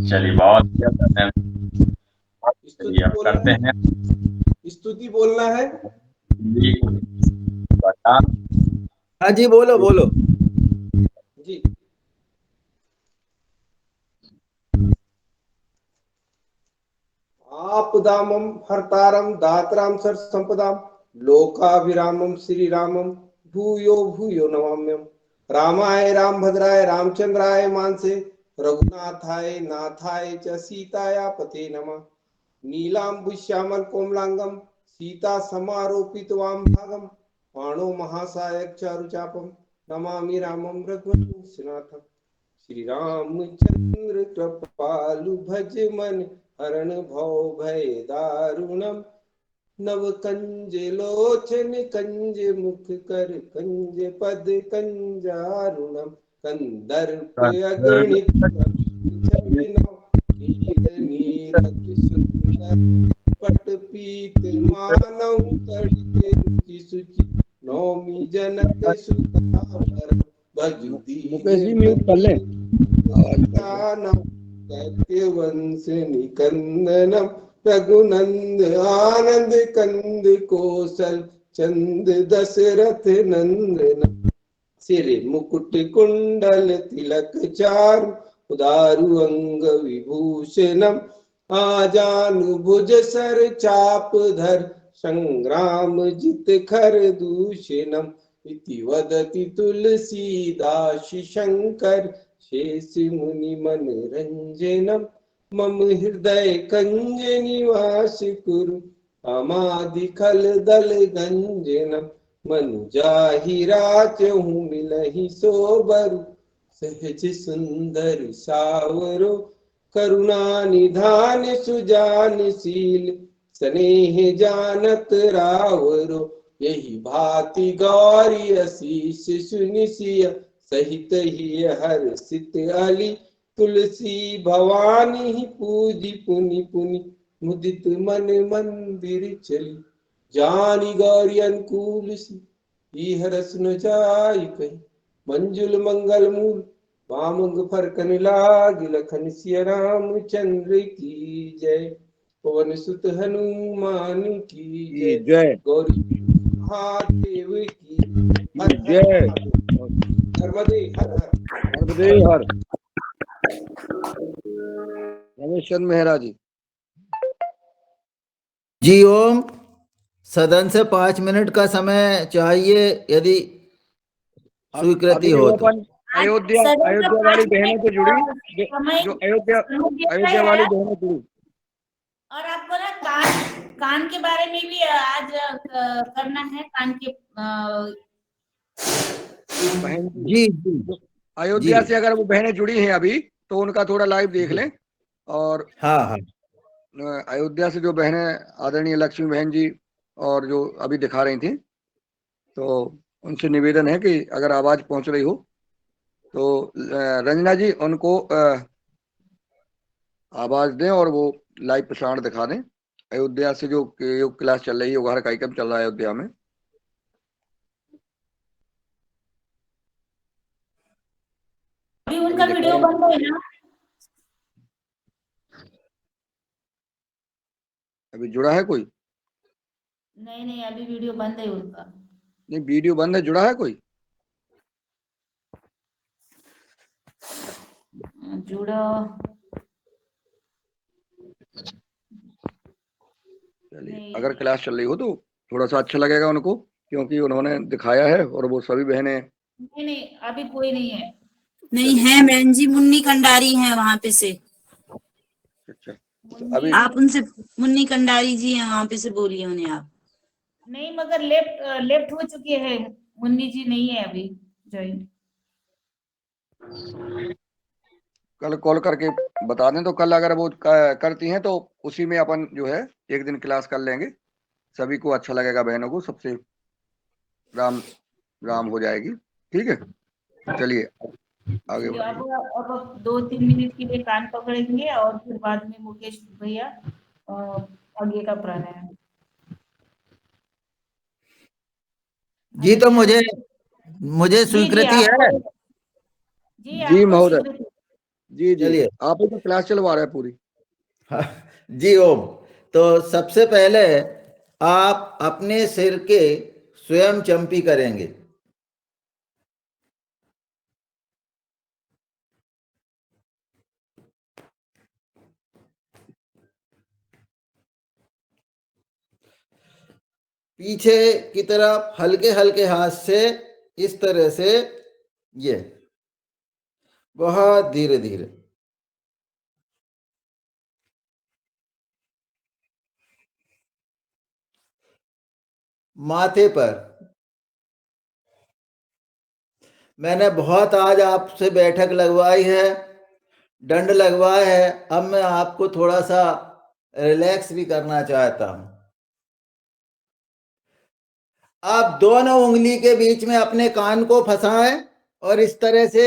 चलिए बहुत धन्यवाद। चलिए अब करते हैं स्तुति बोलना है। हाँ जी, बोलो बोलो। जी आपदामम हरतारम दातराम सर संपदाम लोकाभिरामम श्री रामम भूयो भूयो नमाम्यम। रामाय रामभद्राय रामचंद्राय मानसे रघुनाथाय नाथाय च सीताया पते नमः। नीलांबुश्यामल कोमलांगम सीता समारोपित वाम भागम बाणो महासायक चारुचापम नमामि रामम रघुवंशनाथम। श्री रामचंद्र कृपालु भज मन हरण भव भय दारुणम। नव कंज लोचन कंज मुख कर कंज पद कंजारुणम। कंदर्प अगणित पट पीत मानव तड़के रुचि सुचि नौमी जनक सुतावर भजु मुकेश जी म्यूट कर लें। वंश निकंदनम रघुनंद आनंद कंद कौशल चंद दशरथ नंदन। सिर मुकुट कुंडल तिलक चारु उदारु अंग विभूषणम। आजानु भुज सर चाप धर संग्राम जित खर दूषणम। इति वदति तुलसीदास शंकर शेष मुनि मन रंजनम। मम हृदय कंज निवास कुरु अमादि खल दल गंजनम। मनु जाहि राचहु मिलहि सोबरु सहज सुंदर सावरो। करुणा निधान सुजान शील स्नेह जानत रावरो। यही भांति गौरी असीस सुनिसिय सहित ही हर्षित अली। तुलसी भवानी पूजी पुनि पुनि मुदित मन मंदिर चली। जानी गौरी अनुकूल सी हरस न जाई कहीं। मंजुल मंगल मूल वामंग फरकन लाग लखन सिया रामचंद्र की जय। पवन सुत हनुमान की जय। गौरी महादेव की जय। नर्मदे हर हर। नर्मदे हर। रमेश चंद मेहरा जी। जी ओम। सदन से 5 मिनट का समय चाहिए यदि स्वीकृति हो तो। अयोध्या वाली बहनें तो जुड़ी, जो अयोध्या वाली बहनें जुड़ी। और आपको ना कान के बारे में भी आज करना है। कान के बहन जी जी अयोध्या से अगर वो बहनें जुड़ी हैं अभी तो उनका थोड़ा लाइव देख लें। और हाँ हाँ अयोध्या से जो बहनें आदरणीय लक्ष्मी बहन जी और जो अभी दिखा रही थी, तो उनसे निवेदन है कि अगर आवाज पहुंच रही हो तो रंजना जी उनको आवाज दें और वो लाइव प्रसारण दिखा दें। अयोध्या से जो योग क्लास चल रही है, योगाहार कार्यक्रम चल रहा है अयोध्या में। अभी उनका वीडियो बंद है ना? अभी जुड़ा है कोई? नहीं अभी वीडियो बंद है उनका। नहीं वीडियो बंद है, जुड़ा है कोई? जुड़ा। चलिए अगर क्लास चल रही हो तो थोड़ा सा अच्छा लगेगा उनको, क्योंकि उन्होंने दिखाया है और वो सभी बहनें। नहीं अभी कोई नहीं है। नहीं है बहन जी, मुन्नी कंडारी हैं वहां पे से। अच्छा तो अभी आप उनसे, मुन्नी कंडारी जी हैं वहां पे से, बोलिए उन्हें आप। नहीं मगर लेफ्ट हो चुकी है। मुन्नी जी नहीं है अभी ज्वाइन। कल कॉल करके बता दें तो कल अगर वो करती हैं तो उसी में अपन जो है एक दिन क्लास कर लेंगे। सभी को अच्छा लगेगा, बहनों को सबसे राम राम हो जाएगी। ठीक है, चलिए आगे जी, बढ़िए। अब 2-3 मिनट के लिए कान पकड़ेंगे और फिर बाद में मुकेश भैया आगे का प्राणायाम। जी, तो मुझे जी स्वीकृति आप है। जी जी आपको महोदय, स्वीकृति। जी जी, चलिए। आप ही तो क्लास चलवा रहे हैं पूरी। हाँ, जी ओम। तो सबसे पहले आप अपने सिर के स्वयं चंपी करेंगे। पीछे की तरफ हल्के हल्के हाथ से इस तरह से, ये बहुत धीरे धीरे। माथे पर मैंने बहुत आज आपसे बैठक लगवाई है, दंड लगवाया है। अब मैं आपको थोड़ा सा रिलैक्स भी करना चाहता हूं। आप दोनों उंगली के बीच में अपने कान को फंसाएं और इस तरह से